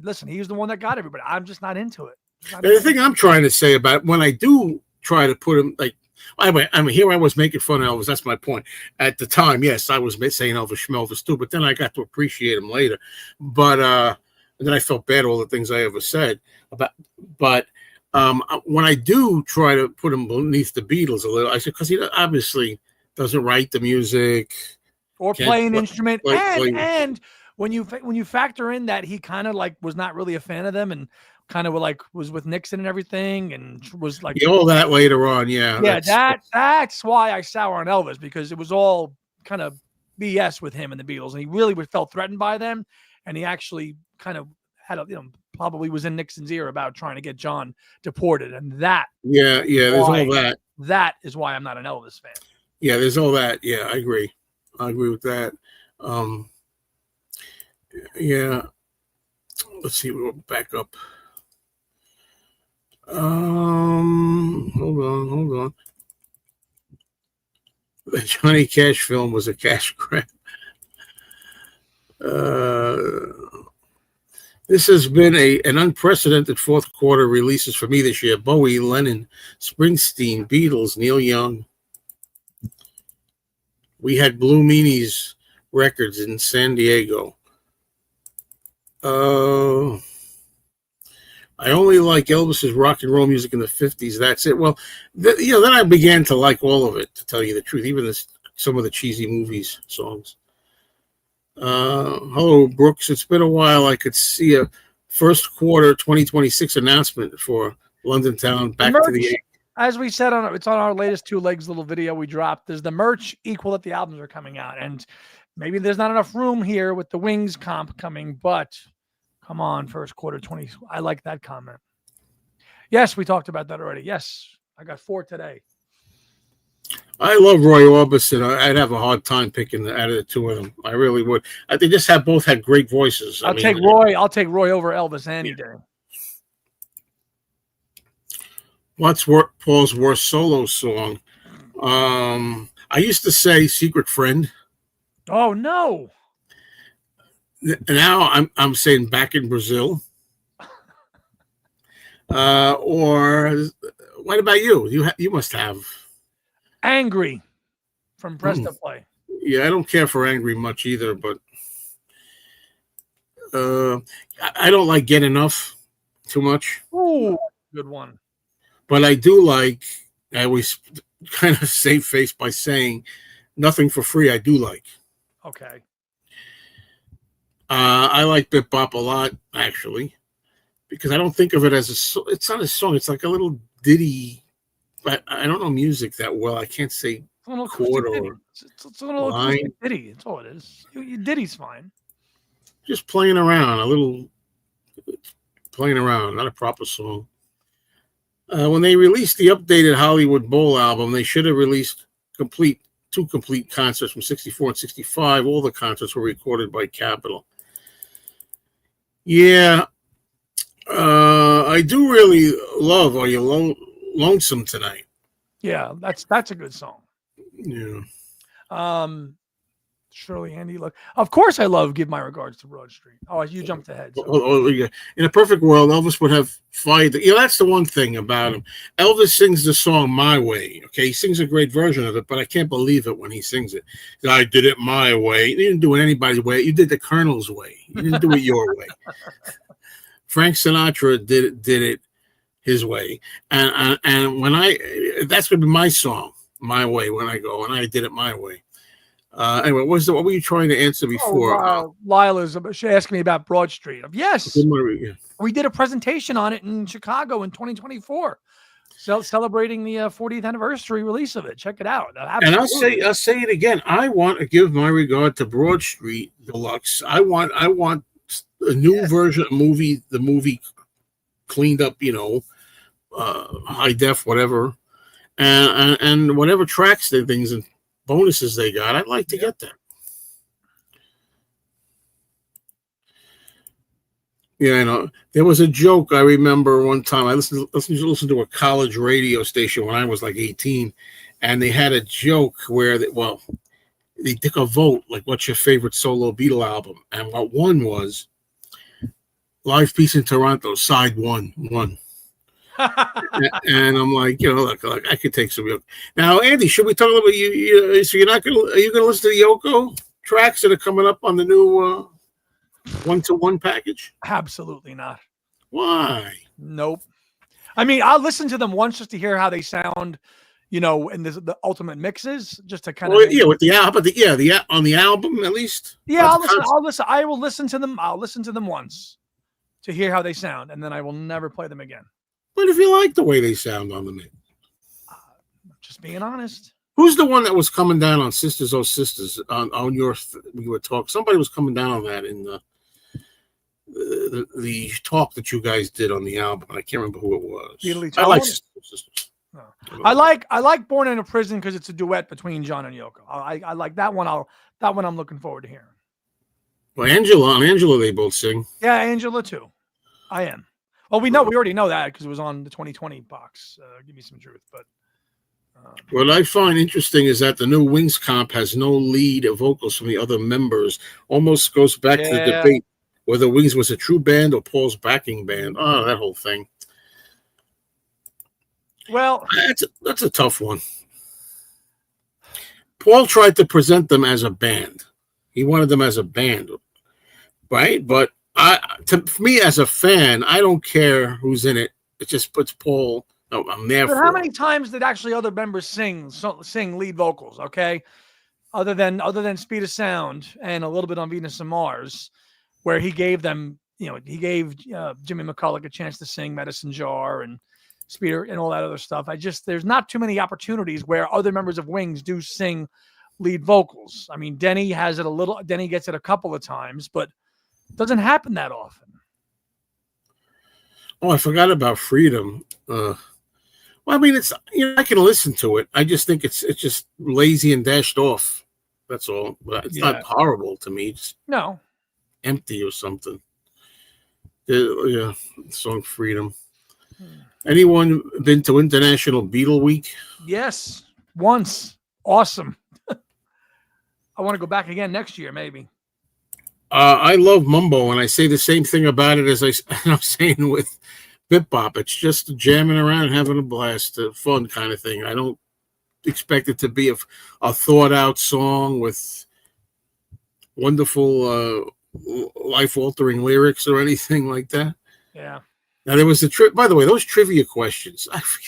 listen, he's the one that got everybody. I'm just not into it. The thing I'm trying to say about when I do try to put him like. Anyway, here I was making fun of Elvis. That's my point. At the time, yes, I was saying Elvis Schmelvis too, but then I got to appreciate him later. But and then I felt bad all the things I ever said about. But when I do try to put him beneath the Beatles a little, I said because he obviously doesn't write the music or play an instrument, and when you factor in that he kind of like was not really a fan of them and kind of was with Nixon and everything and was like all that later on. Yeah. That's why I sour on Elvis, because it was all kind of BS with him and the Beatles. And he really felt threatened by them. And he actually kind of had probably was in Nixon's ear about trying to get John deported. And that. Yeah. There's all that. That is why I'm not an Elvis fan. Yeah. There's all that. Yeah. I agree with that. Yeah. Let's see. We'll back up. Hold on. The Johnny Cash film was a cash grab. This has been an unprecedented fourth quarter releases for me this year. Bowie, Lennon, Springsteen, Beatles, Neil Young. We had Blue Meanies Records in San Diego. I only like Elvis's rock and roll music in the 50s. That's it. Well, then I began to like all of it, to tell you the truth, even some of the cheesy movies songs. Hello, Brooks. It's been a while. I could see a first quarter 2026 announcement for London Town. Back to the as we said it's on our latest Two Legs little video we dropped. There's the merch equal that the albums are coming out, and maybe there's not enough room here with the Wings comp coming, but. Come on, first quarter 20. I like that comment. Yes, we talked about that already. Yes, I got 4 today. I love Roy Orbison. I'd have a hard time picking out of the two of them. I really would. They just both had great voices. I'll take Roy over Elvis any day. What's Paul's worst solo song? I used to say "Secret Friend." Oh no. Now I'm saying Back in Brazil. Or what about you? You must have Angry from Press to Play. Yeah, I don't care for Angry much either, but I don't like Get Enough too much. Ooh, good one. But I do like. I always kind of save face by saying Nothing for Free. I do like. Okay. I like Bip Bop a lot, actually, because I don't think of it as it's not a song. It's like a little ditty, but I don't know music that well. I can't say chord or it's a little line. Ditty. That's all it is. Ditty's fine. Just playing around, not a proper song. When they released the updated Hollywood Bowl album, they should have released two complete concerts from 64 and 65. All the concerts were recorded by Capitol. Yeah, I do really love Are You Lonesome Tonight? Yeah, that's a good song. Yeah. Shirley Andy, look. Of course, I love Give My Regards to Broad Street. Oh, you jumped ahead. So. Yeah. In a perfect world, Elvis would have fired. That's the one thing about him. Elvis sings the song My Way. Okay, he sings a great version of it, but I can't believe it when he sings it. I did it my way. You didn't do it anybody's way. You did the Colonel's way. You didn't do it your way. Frank Sinatra did it his way, and when that's gonna be my song, My Way. When I go and I did it my way. Anyway, what were you trying to answer before? Lila's asking me about Broad Street. Yes, Yeah. we did a presentation on it in Chicago in 2024. Celebrating the 40th anniversary release of it. Check it out. And I'll say it again. I want to give my regard to Broad Street Deluxe. I want a new version of the movie cleaned up, high def, whatever, and whatever tracks they things and bonuses they got. I'd like to get that. Yeah, there was a joke I remember one time. I listened to a college radio station when I was like 18, and they had a joke where they took a vote, like, what's your favorite solo Beatle album? And what won was Live Peace in Toronto, side one. And I'm like, look, I could take some Yoko. Now, Andy, should we talk a little bit? So are you gonna listen to the Yoko tracks that are coming up on the new 1-to-1 package? Absolutely not. Why? Nope. I mean, I'll listen to them once just to hear how they sound, in the ultimate mixes, just to kind of. With the album, on the album at least. Yeah, I'll listen. I will listen to them. I'll listen to them once to hear how they sound, and then I will never play them again. But if you like the way they sound on the mix, just being honest. Who's the one that was coming down on Sisters Oh Sisters on your? We were talking. Somebody was coming down on that in the talk that you guys did on the album. I can't remember who it was. I like Sisters Oh Sisters. No. I like Born in a Prison because it's a duet between John and Yoko. I like that one. That one I'm looking forward to hearing. Well, Angela, they both sing. Yeah, Angela too. I am. Well, we already know that because it was on the 2020 box. Give me some truth, but. What I find interesting is that the new Wings comp has no lead vocals from the other members. Almost goes back to the debate whether Wings was a true band or Paul's backing band. Oh, that whole thing. Well, that's a tough one. Paul tried to present them as a band. He wanted them as a band, right? But for me as a fan, I don't care who's in it. It just puts Paul. No, I'm there. But how many times did actually other members sing lead vocals? Okay, other than Speed of Sound and a little bit on Venus and Mars, where he gave them, he gave Jimmy McCulloch a chance to sing Medicine Jar and Speeder and all that other stuff. There's not too many opportunities where other members of Wings do sing lead vocals. I mean, Denny has it a little. Denny gets it a couple of times, but it doesn't happen that often. Oh, I forgot about Freedom. Well, I mean, it's I can listen to it. I just think it's just lazy and dashed off. That's all. But it's not horrible to me. It's empty or something. Song Freedom. Anyone been to International Beatle Week? Yes, once. Awesome. I want to go back again next year, maybe. I love Mumbo, and I say the same thing about it as I'm saying with Bip Bop. It's just jamming around and having a blast, fun kind of thing. I don't expect it to be a thought-out song with wonderful life-altering lyrics or anything like that. Yeah. Now, there was by the way, those trivia questions,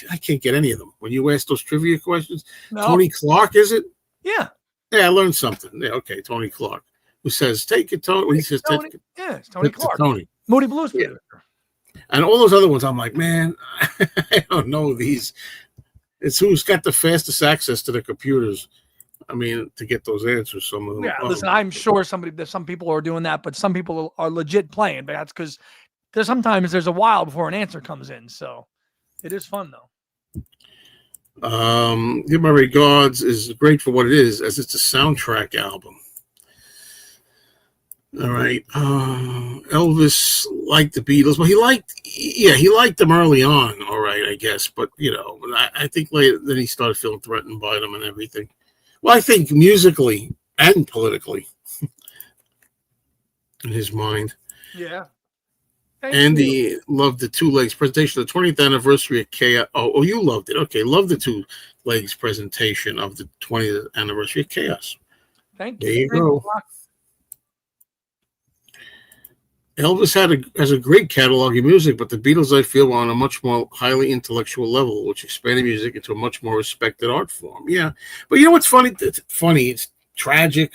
I can't get any of them. When you ask those trivia questions, Tony Clark, is it? Yeah. Yeah, I learned something. Yeah, okay, Tony Clark. Who says, take it, Tony? When he says, it's Tony Clark. Tony. Moody Blues. Yeah. And all those other ones, I'm like, man, I don't know these. It's who's got the fastest access to the computers. I mean, to get those answers. Some of them. Yeah, listen, I'm sure some people are doing that, but some people are legit playing. But that's because sometimes there's a while before an answer comes in. So it is fun, though. Give My Regards is great for what it is, as it's a soundtrack album. All right. Elvis liked the Beatles. Well, he liked them early on. All right, I guess. But, I think later then he started feeling threatened by them and everything. Well, I think musically and politically in his mind. Yeah. Andy loved the Two Legs presentation, the 20th anniversary of Chaos. Oh, you loved it. Okay, love the Two Legs presentation of the 20th anniversary of Chaos. Thank you. There you go. Elvis has a great catalog of music, but the Beatles, I feel, were on a much more highly intellectual level, which expanded music into a much more respected art form. Yeah, but you know what's funny? It's tragic,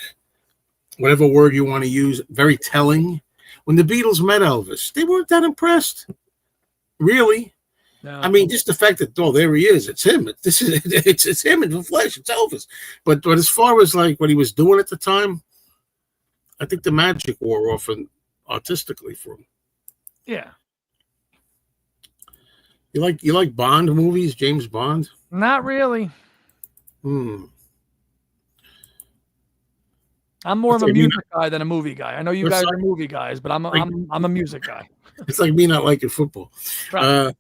whatever word you want to use, very telling. When the Beatles met Elvis, they weren't that impressed. Really? No. I mean, just the fact that, oh, there he is. It's him. It's him in the flesh. It's Elvis. But as far as like what he was doing at the time, I think the magic wore off artistically for him. Yeah. You like Bond movies, James Bond? Not really. I'm more of a music guy than a movie guy. I know you guys are movie guys, but I'm a music guy. It's like me not liking football. Right.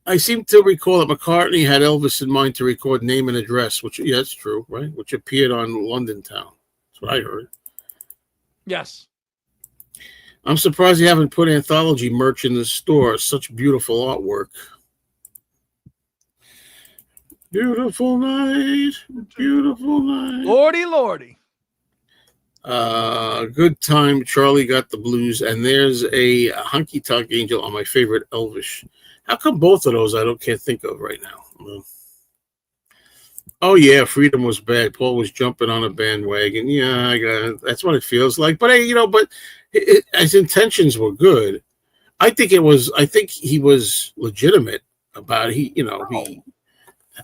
I seem to recall that McCartney had Elvis in mind to record Name and Address, which, yeah, that's true, right? Which appeared on London Town. That's what I heard. Yes. I'm surprised you haven't put anthology merch in the store. Such beautiful artwork. Beautiful night. Beautiful night. Lordy, lordy. Good time. Charlie got the blues. And there's a Honky Tonk Angel on my favorite Elvis. How come both of those can't think of right now? Well, oh, yeah, Freedom was bad. Paul was jumping on a bandwagon. Yeah, I got it. That's what it feels like. But, hey, his intentions were good. I think he was legitimate about it. He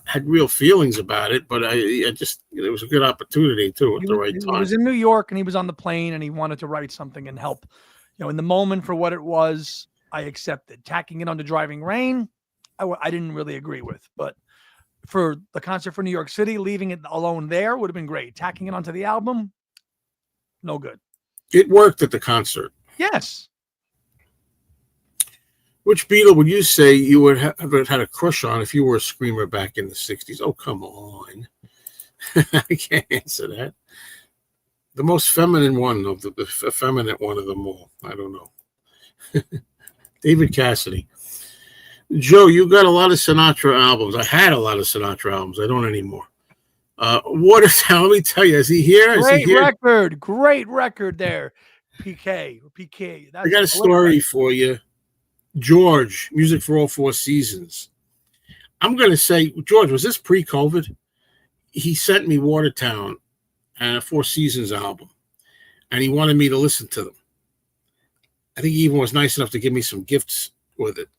had real feelings about it, but it was a good opportunity, too, at the right time. He was in New York, and he was on the plane, and he wanted to write something and help. In the moment for what it was, I accepted. Tacking it onto Driving Rain, I didn't really agree with. But for the concert for New York City, leaving it alone there would have been great. Tacking it onto the album, no good. It worked at the concert. Yes. Which Beatle would you say you would have had a crush on if you were a screamer back in the 60s? Oh, come on. I can't answer that. The most feminine one of the effeminate one of them all. I don't know. David Cassidy. Joe, you got a lot of Sinatra albums. I had a lot of Sinatra albums. I don't anymore. Watertown, let me tell you, is he here? Great record there. PK. I got a story for you. George, Music for All Four Seasons. I'm going to say, George, was this pre-COVID? He sent me Watertown and a Four Seasons album, and he wanted me to listen to them. I think he even was nice enough to give me some gifts with it.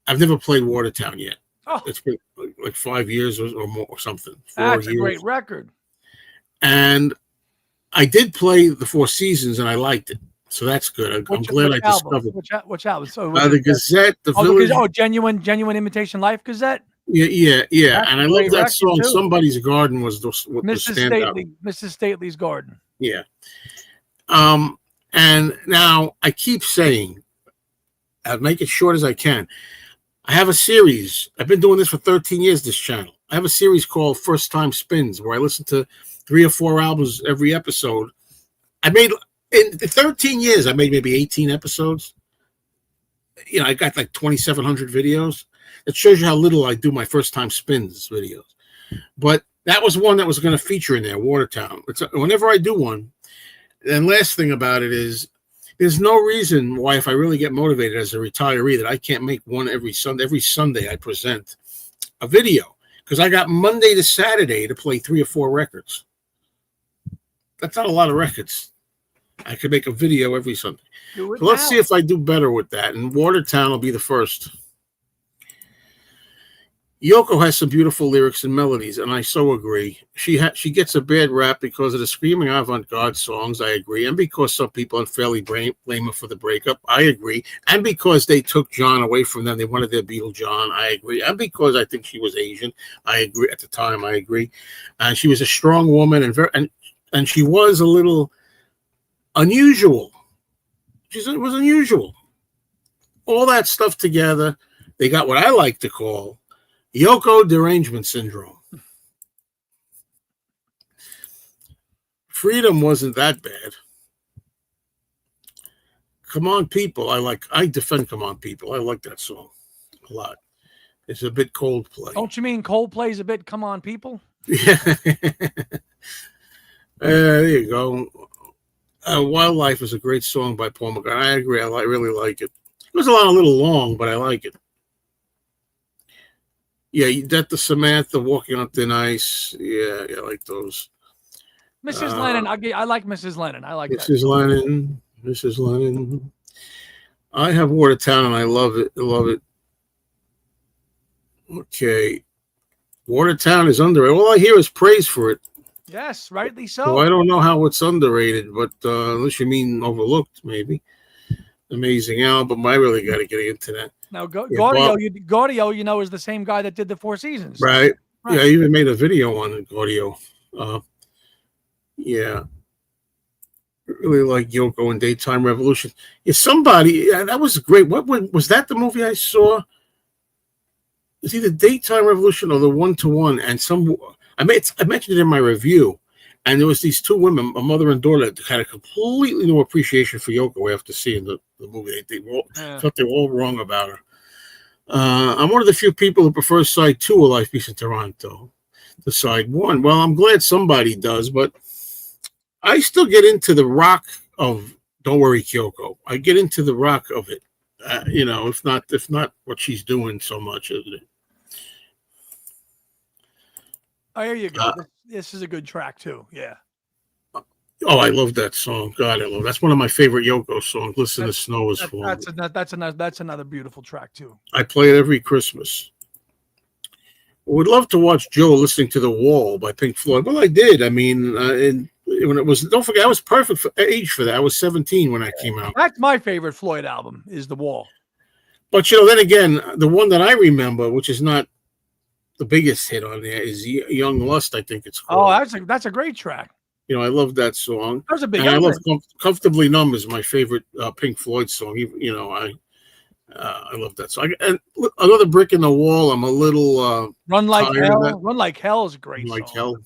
I've never played Watertown yet. Oh. It's been like 5 years or more or something. That's a great record. And I did play the Four Seasons, and I liked it. So that's good. I'm glad I discovered. Which album? So the Gazette, the Village. Genuine Imitation Life Gazette. Yeah. That's and I love that song. Too. Somebody's Garden was the standout. Mrs. Stately's Garden. Yeah. And now I keep saying, I'll make it short as I can. I have a series. I've been doing this for 13 years, this channel. I have a series called First Time Spins, where I listen to 3 or 4 albums every episode. In 13 years, I made maybe 18 episodes. I got like 2,700 videos. It shows you how little I do my First Time Spins videos. But that was one that was going to feature in there, Watertown. Whenever I do one, and last thing about it is, there's no reason why, if I really get motivated as a retiree, that I can't make one every Sunday. Every Sunday I present a video, because I got Monday to Saturday to play 3 or 4 records. That's not a lot of records. I could make a video every Sunday. So let's see if I do better with that. And Watertown will be the first. Yoko has some beautiful lyrics and melodies, and I so agree. She gets a bad rap because of the screaming avant-garde songs, I agree, and because some people unfairly blame her for the breakup, I agree, and because they took John away from them, they wanted their Beatle John, I agree, and because I think she was Asian, I agree. At the time, I agree. And she was a strong woman, and she was a little unusual. It was unusual. All that stuff together, they got what I like to call Yoko derangement syndrome. Freedom wasn't that bad. Come On People, I defend Come On People. I like that song a lot. It's a bit Coldplay. Don't you mean Coldplay's a bit Come On People? Yeah. There you go. Wildlife is a great song by Paul McCartney. I agree. I really like it. It was a little long, but I like it. Yeah, you got the Samantha, Walking on Thin Ice. Yeah, I like those. Mrs. Lennon. I like Mrs. Lennon. I like that. Mrs. Lennon. Mrs. Lennon. I have Watertown and I love it. I love it. Okay. Watertown is underrated. All I hear is praise for it. Yes, rightly so. So I don't know how it's underrated, but unless you mean overlooked, maybe. Amazing album. I really got to get into that. Now, Gaudio, you know, is the same guy that did the Four Seasons. Right. Yeah, I even made a video on it, Gaudio. Yeah. Really like Yoko and Daytime Revolution. Yeah, somebody, that was great. What was that the movie I saw? It's either Daytime Revolution or the One-to-One. And I mentioned it in my review. And there was these two women, a mother and daughter, that had a completely new appreciation for Yoko after seeing the movie. They thought they were all wrong about her. I'm one of the few people who prefers side 2 of Life Peace in Toronto to side 1. Well, I'm glad somebody does, but I still get into the rock of Don't Worry, Kyoko. I get into the rock of it. You know, if not what she's doing so much, isn't it? Oh, here you go. This is a good track too. Yeah. Oh, I love that song. God, I love that's one of my favorite Yoko songs. Listen to Snow is Falling. That's another beautiful track too. I play it every Christmas. Would love to watch Joe listening to The Wall by Pink Floyd. Well, I did. I mean, when it was, don't forget, I was perfect for age for that. I was 17 when that came out. That's my favorite Floyd album is The Wall. But you know, then again, the one that I remember, which is not the biggest hit on there, is Young Lust. I think it's called. Oh, that's a great track. You know, I love that song. That was a big. And I love "Comfortably Numb" is my favorite Pink Floyd song. You know, I love that song. And another brick in the wall. I'm a little Run Like Hell. Run Like Hell is a great Like song.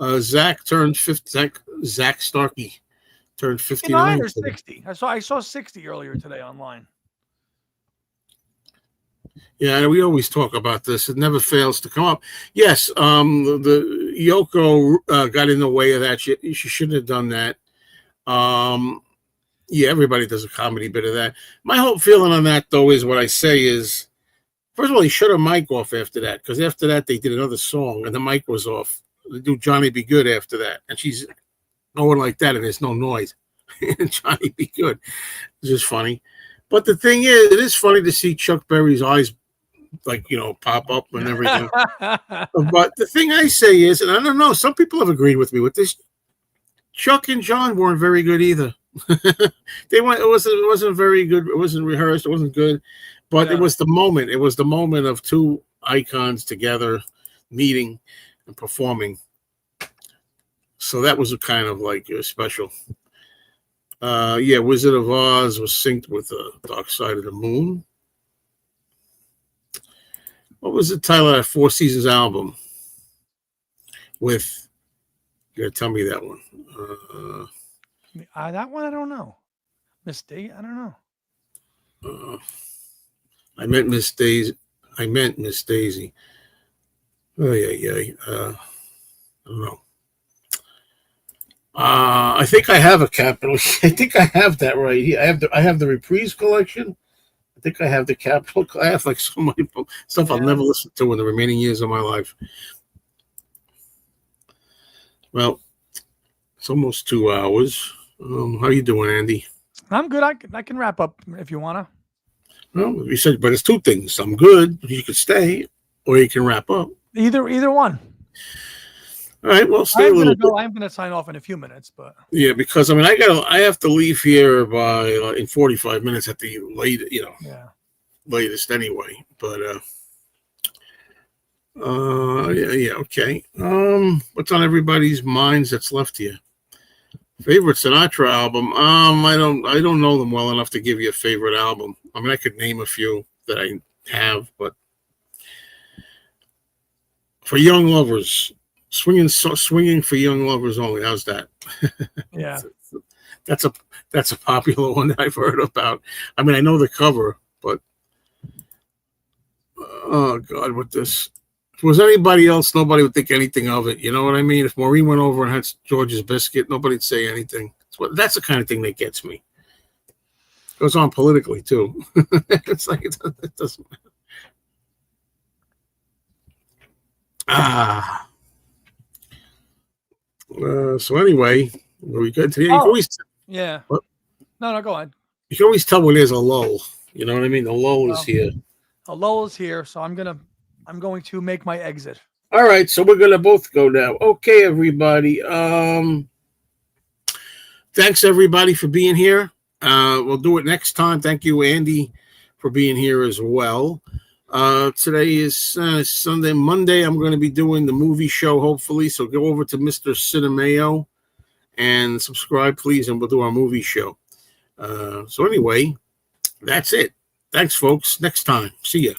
Hell. Zach turned 50. Zach Starkey turned 59 or 60. I saw 60 earlier today online. Yeah, we always talk about this. It never fails to come up. Yes, the Yoko got in the way of that. She shouldn't have done that. Yeah, everybody does a comedy bit of that. My whole feeling on that, though, is what I say is, first of all, he shut her mic off after that, because after that they did another song and the mic was off. They do Johnny Be Good after that, and she's going like that, and there's no noise. Johnny Be Good. It's just funny. But the thing is, it is funny to see Chuck Berry's eyes, like, you know, pop up and everything. But the thing I say is, and I don't know, some people have agreed with me with this. Chuck and John weren't very good either. It wasn't very good. It wasn't rehearsed. It wasn't good. But It was the moment. It was the moment of two icons together, meeting and performing. So that was a kind of like special. Yeah, Wizard of Oz was synced with Dark Side of the Moon. What was the title of that Four Seasons album? With, you gotta tell me that one. That one I don't know. Miss Day, I don't know. I meant Miss Daisy. Oh yeah. I don't know. I think I have a Capitol. I think I have that right here. I have the Reprise collection. I think I have the Capitol. I have like so many stuff I'll never listen to in the remaining years of my life. Well, it's almost 2 hours. How you doing, Andy? I'm good. I can wrap up if you wanna. Well, you said, but it's two things. I'm good. You could stay, or you can wrap up. Either one. All right. Well, stay a little bit. I'm gonna sign off in a few minutes, but yeah, because I mean, I have to leave here by in 45 minutes at the latest anyway. But yeah, okay. What's on everybody's minds that's left here? Favorite Sinatra album? I don't know them well enough to give you a favorite album. I mean, I could name a few that I have, but for young lovers, swinging for young lovers only. How's that? Yeah, that's a popular one that I've heard about. I mean, I know the cover, but oh God, with this. If it was anybody else, nobody would think anything of it. You know what I mean? If Maureen went over and had George's Biscuit, nobody'd say anything. That's the kind of thing that gets me. It goes on politically, too. It's like it doesn't matter. So anyway, are we good today? You can Oh, always, yeah. what? No, go on. You can always tell when there's a lull. You know what I mean? The lull is Well, here. a lull is here, so I'm going to make my exit. All right, so we're gonna both go now. Okay, everybody. Thanks everybody for being here. We'll do it next time. Thank you, Andy, for being here as well. Today is Sunday. Monday, I'm going to be doing the movie show, hopefully. So go over to Mr. Mayo and subscribe, please, and we'll do our movie show. So anyway, that's it. Thanks, folks. Next time. See ya.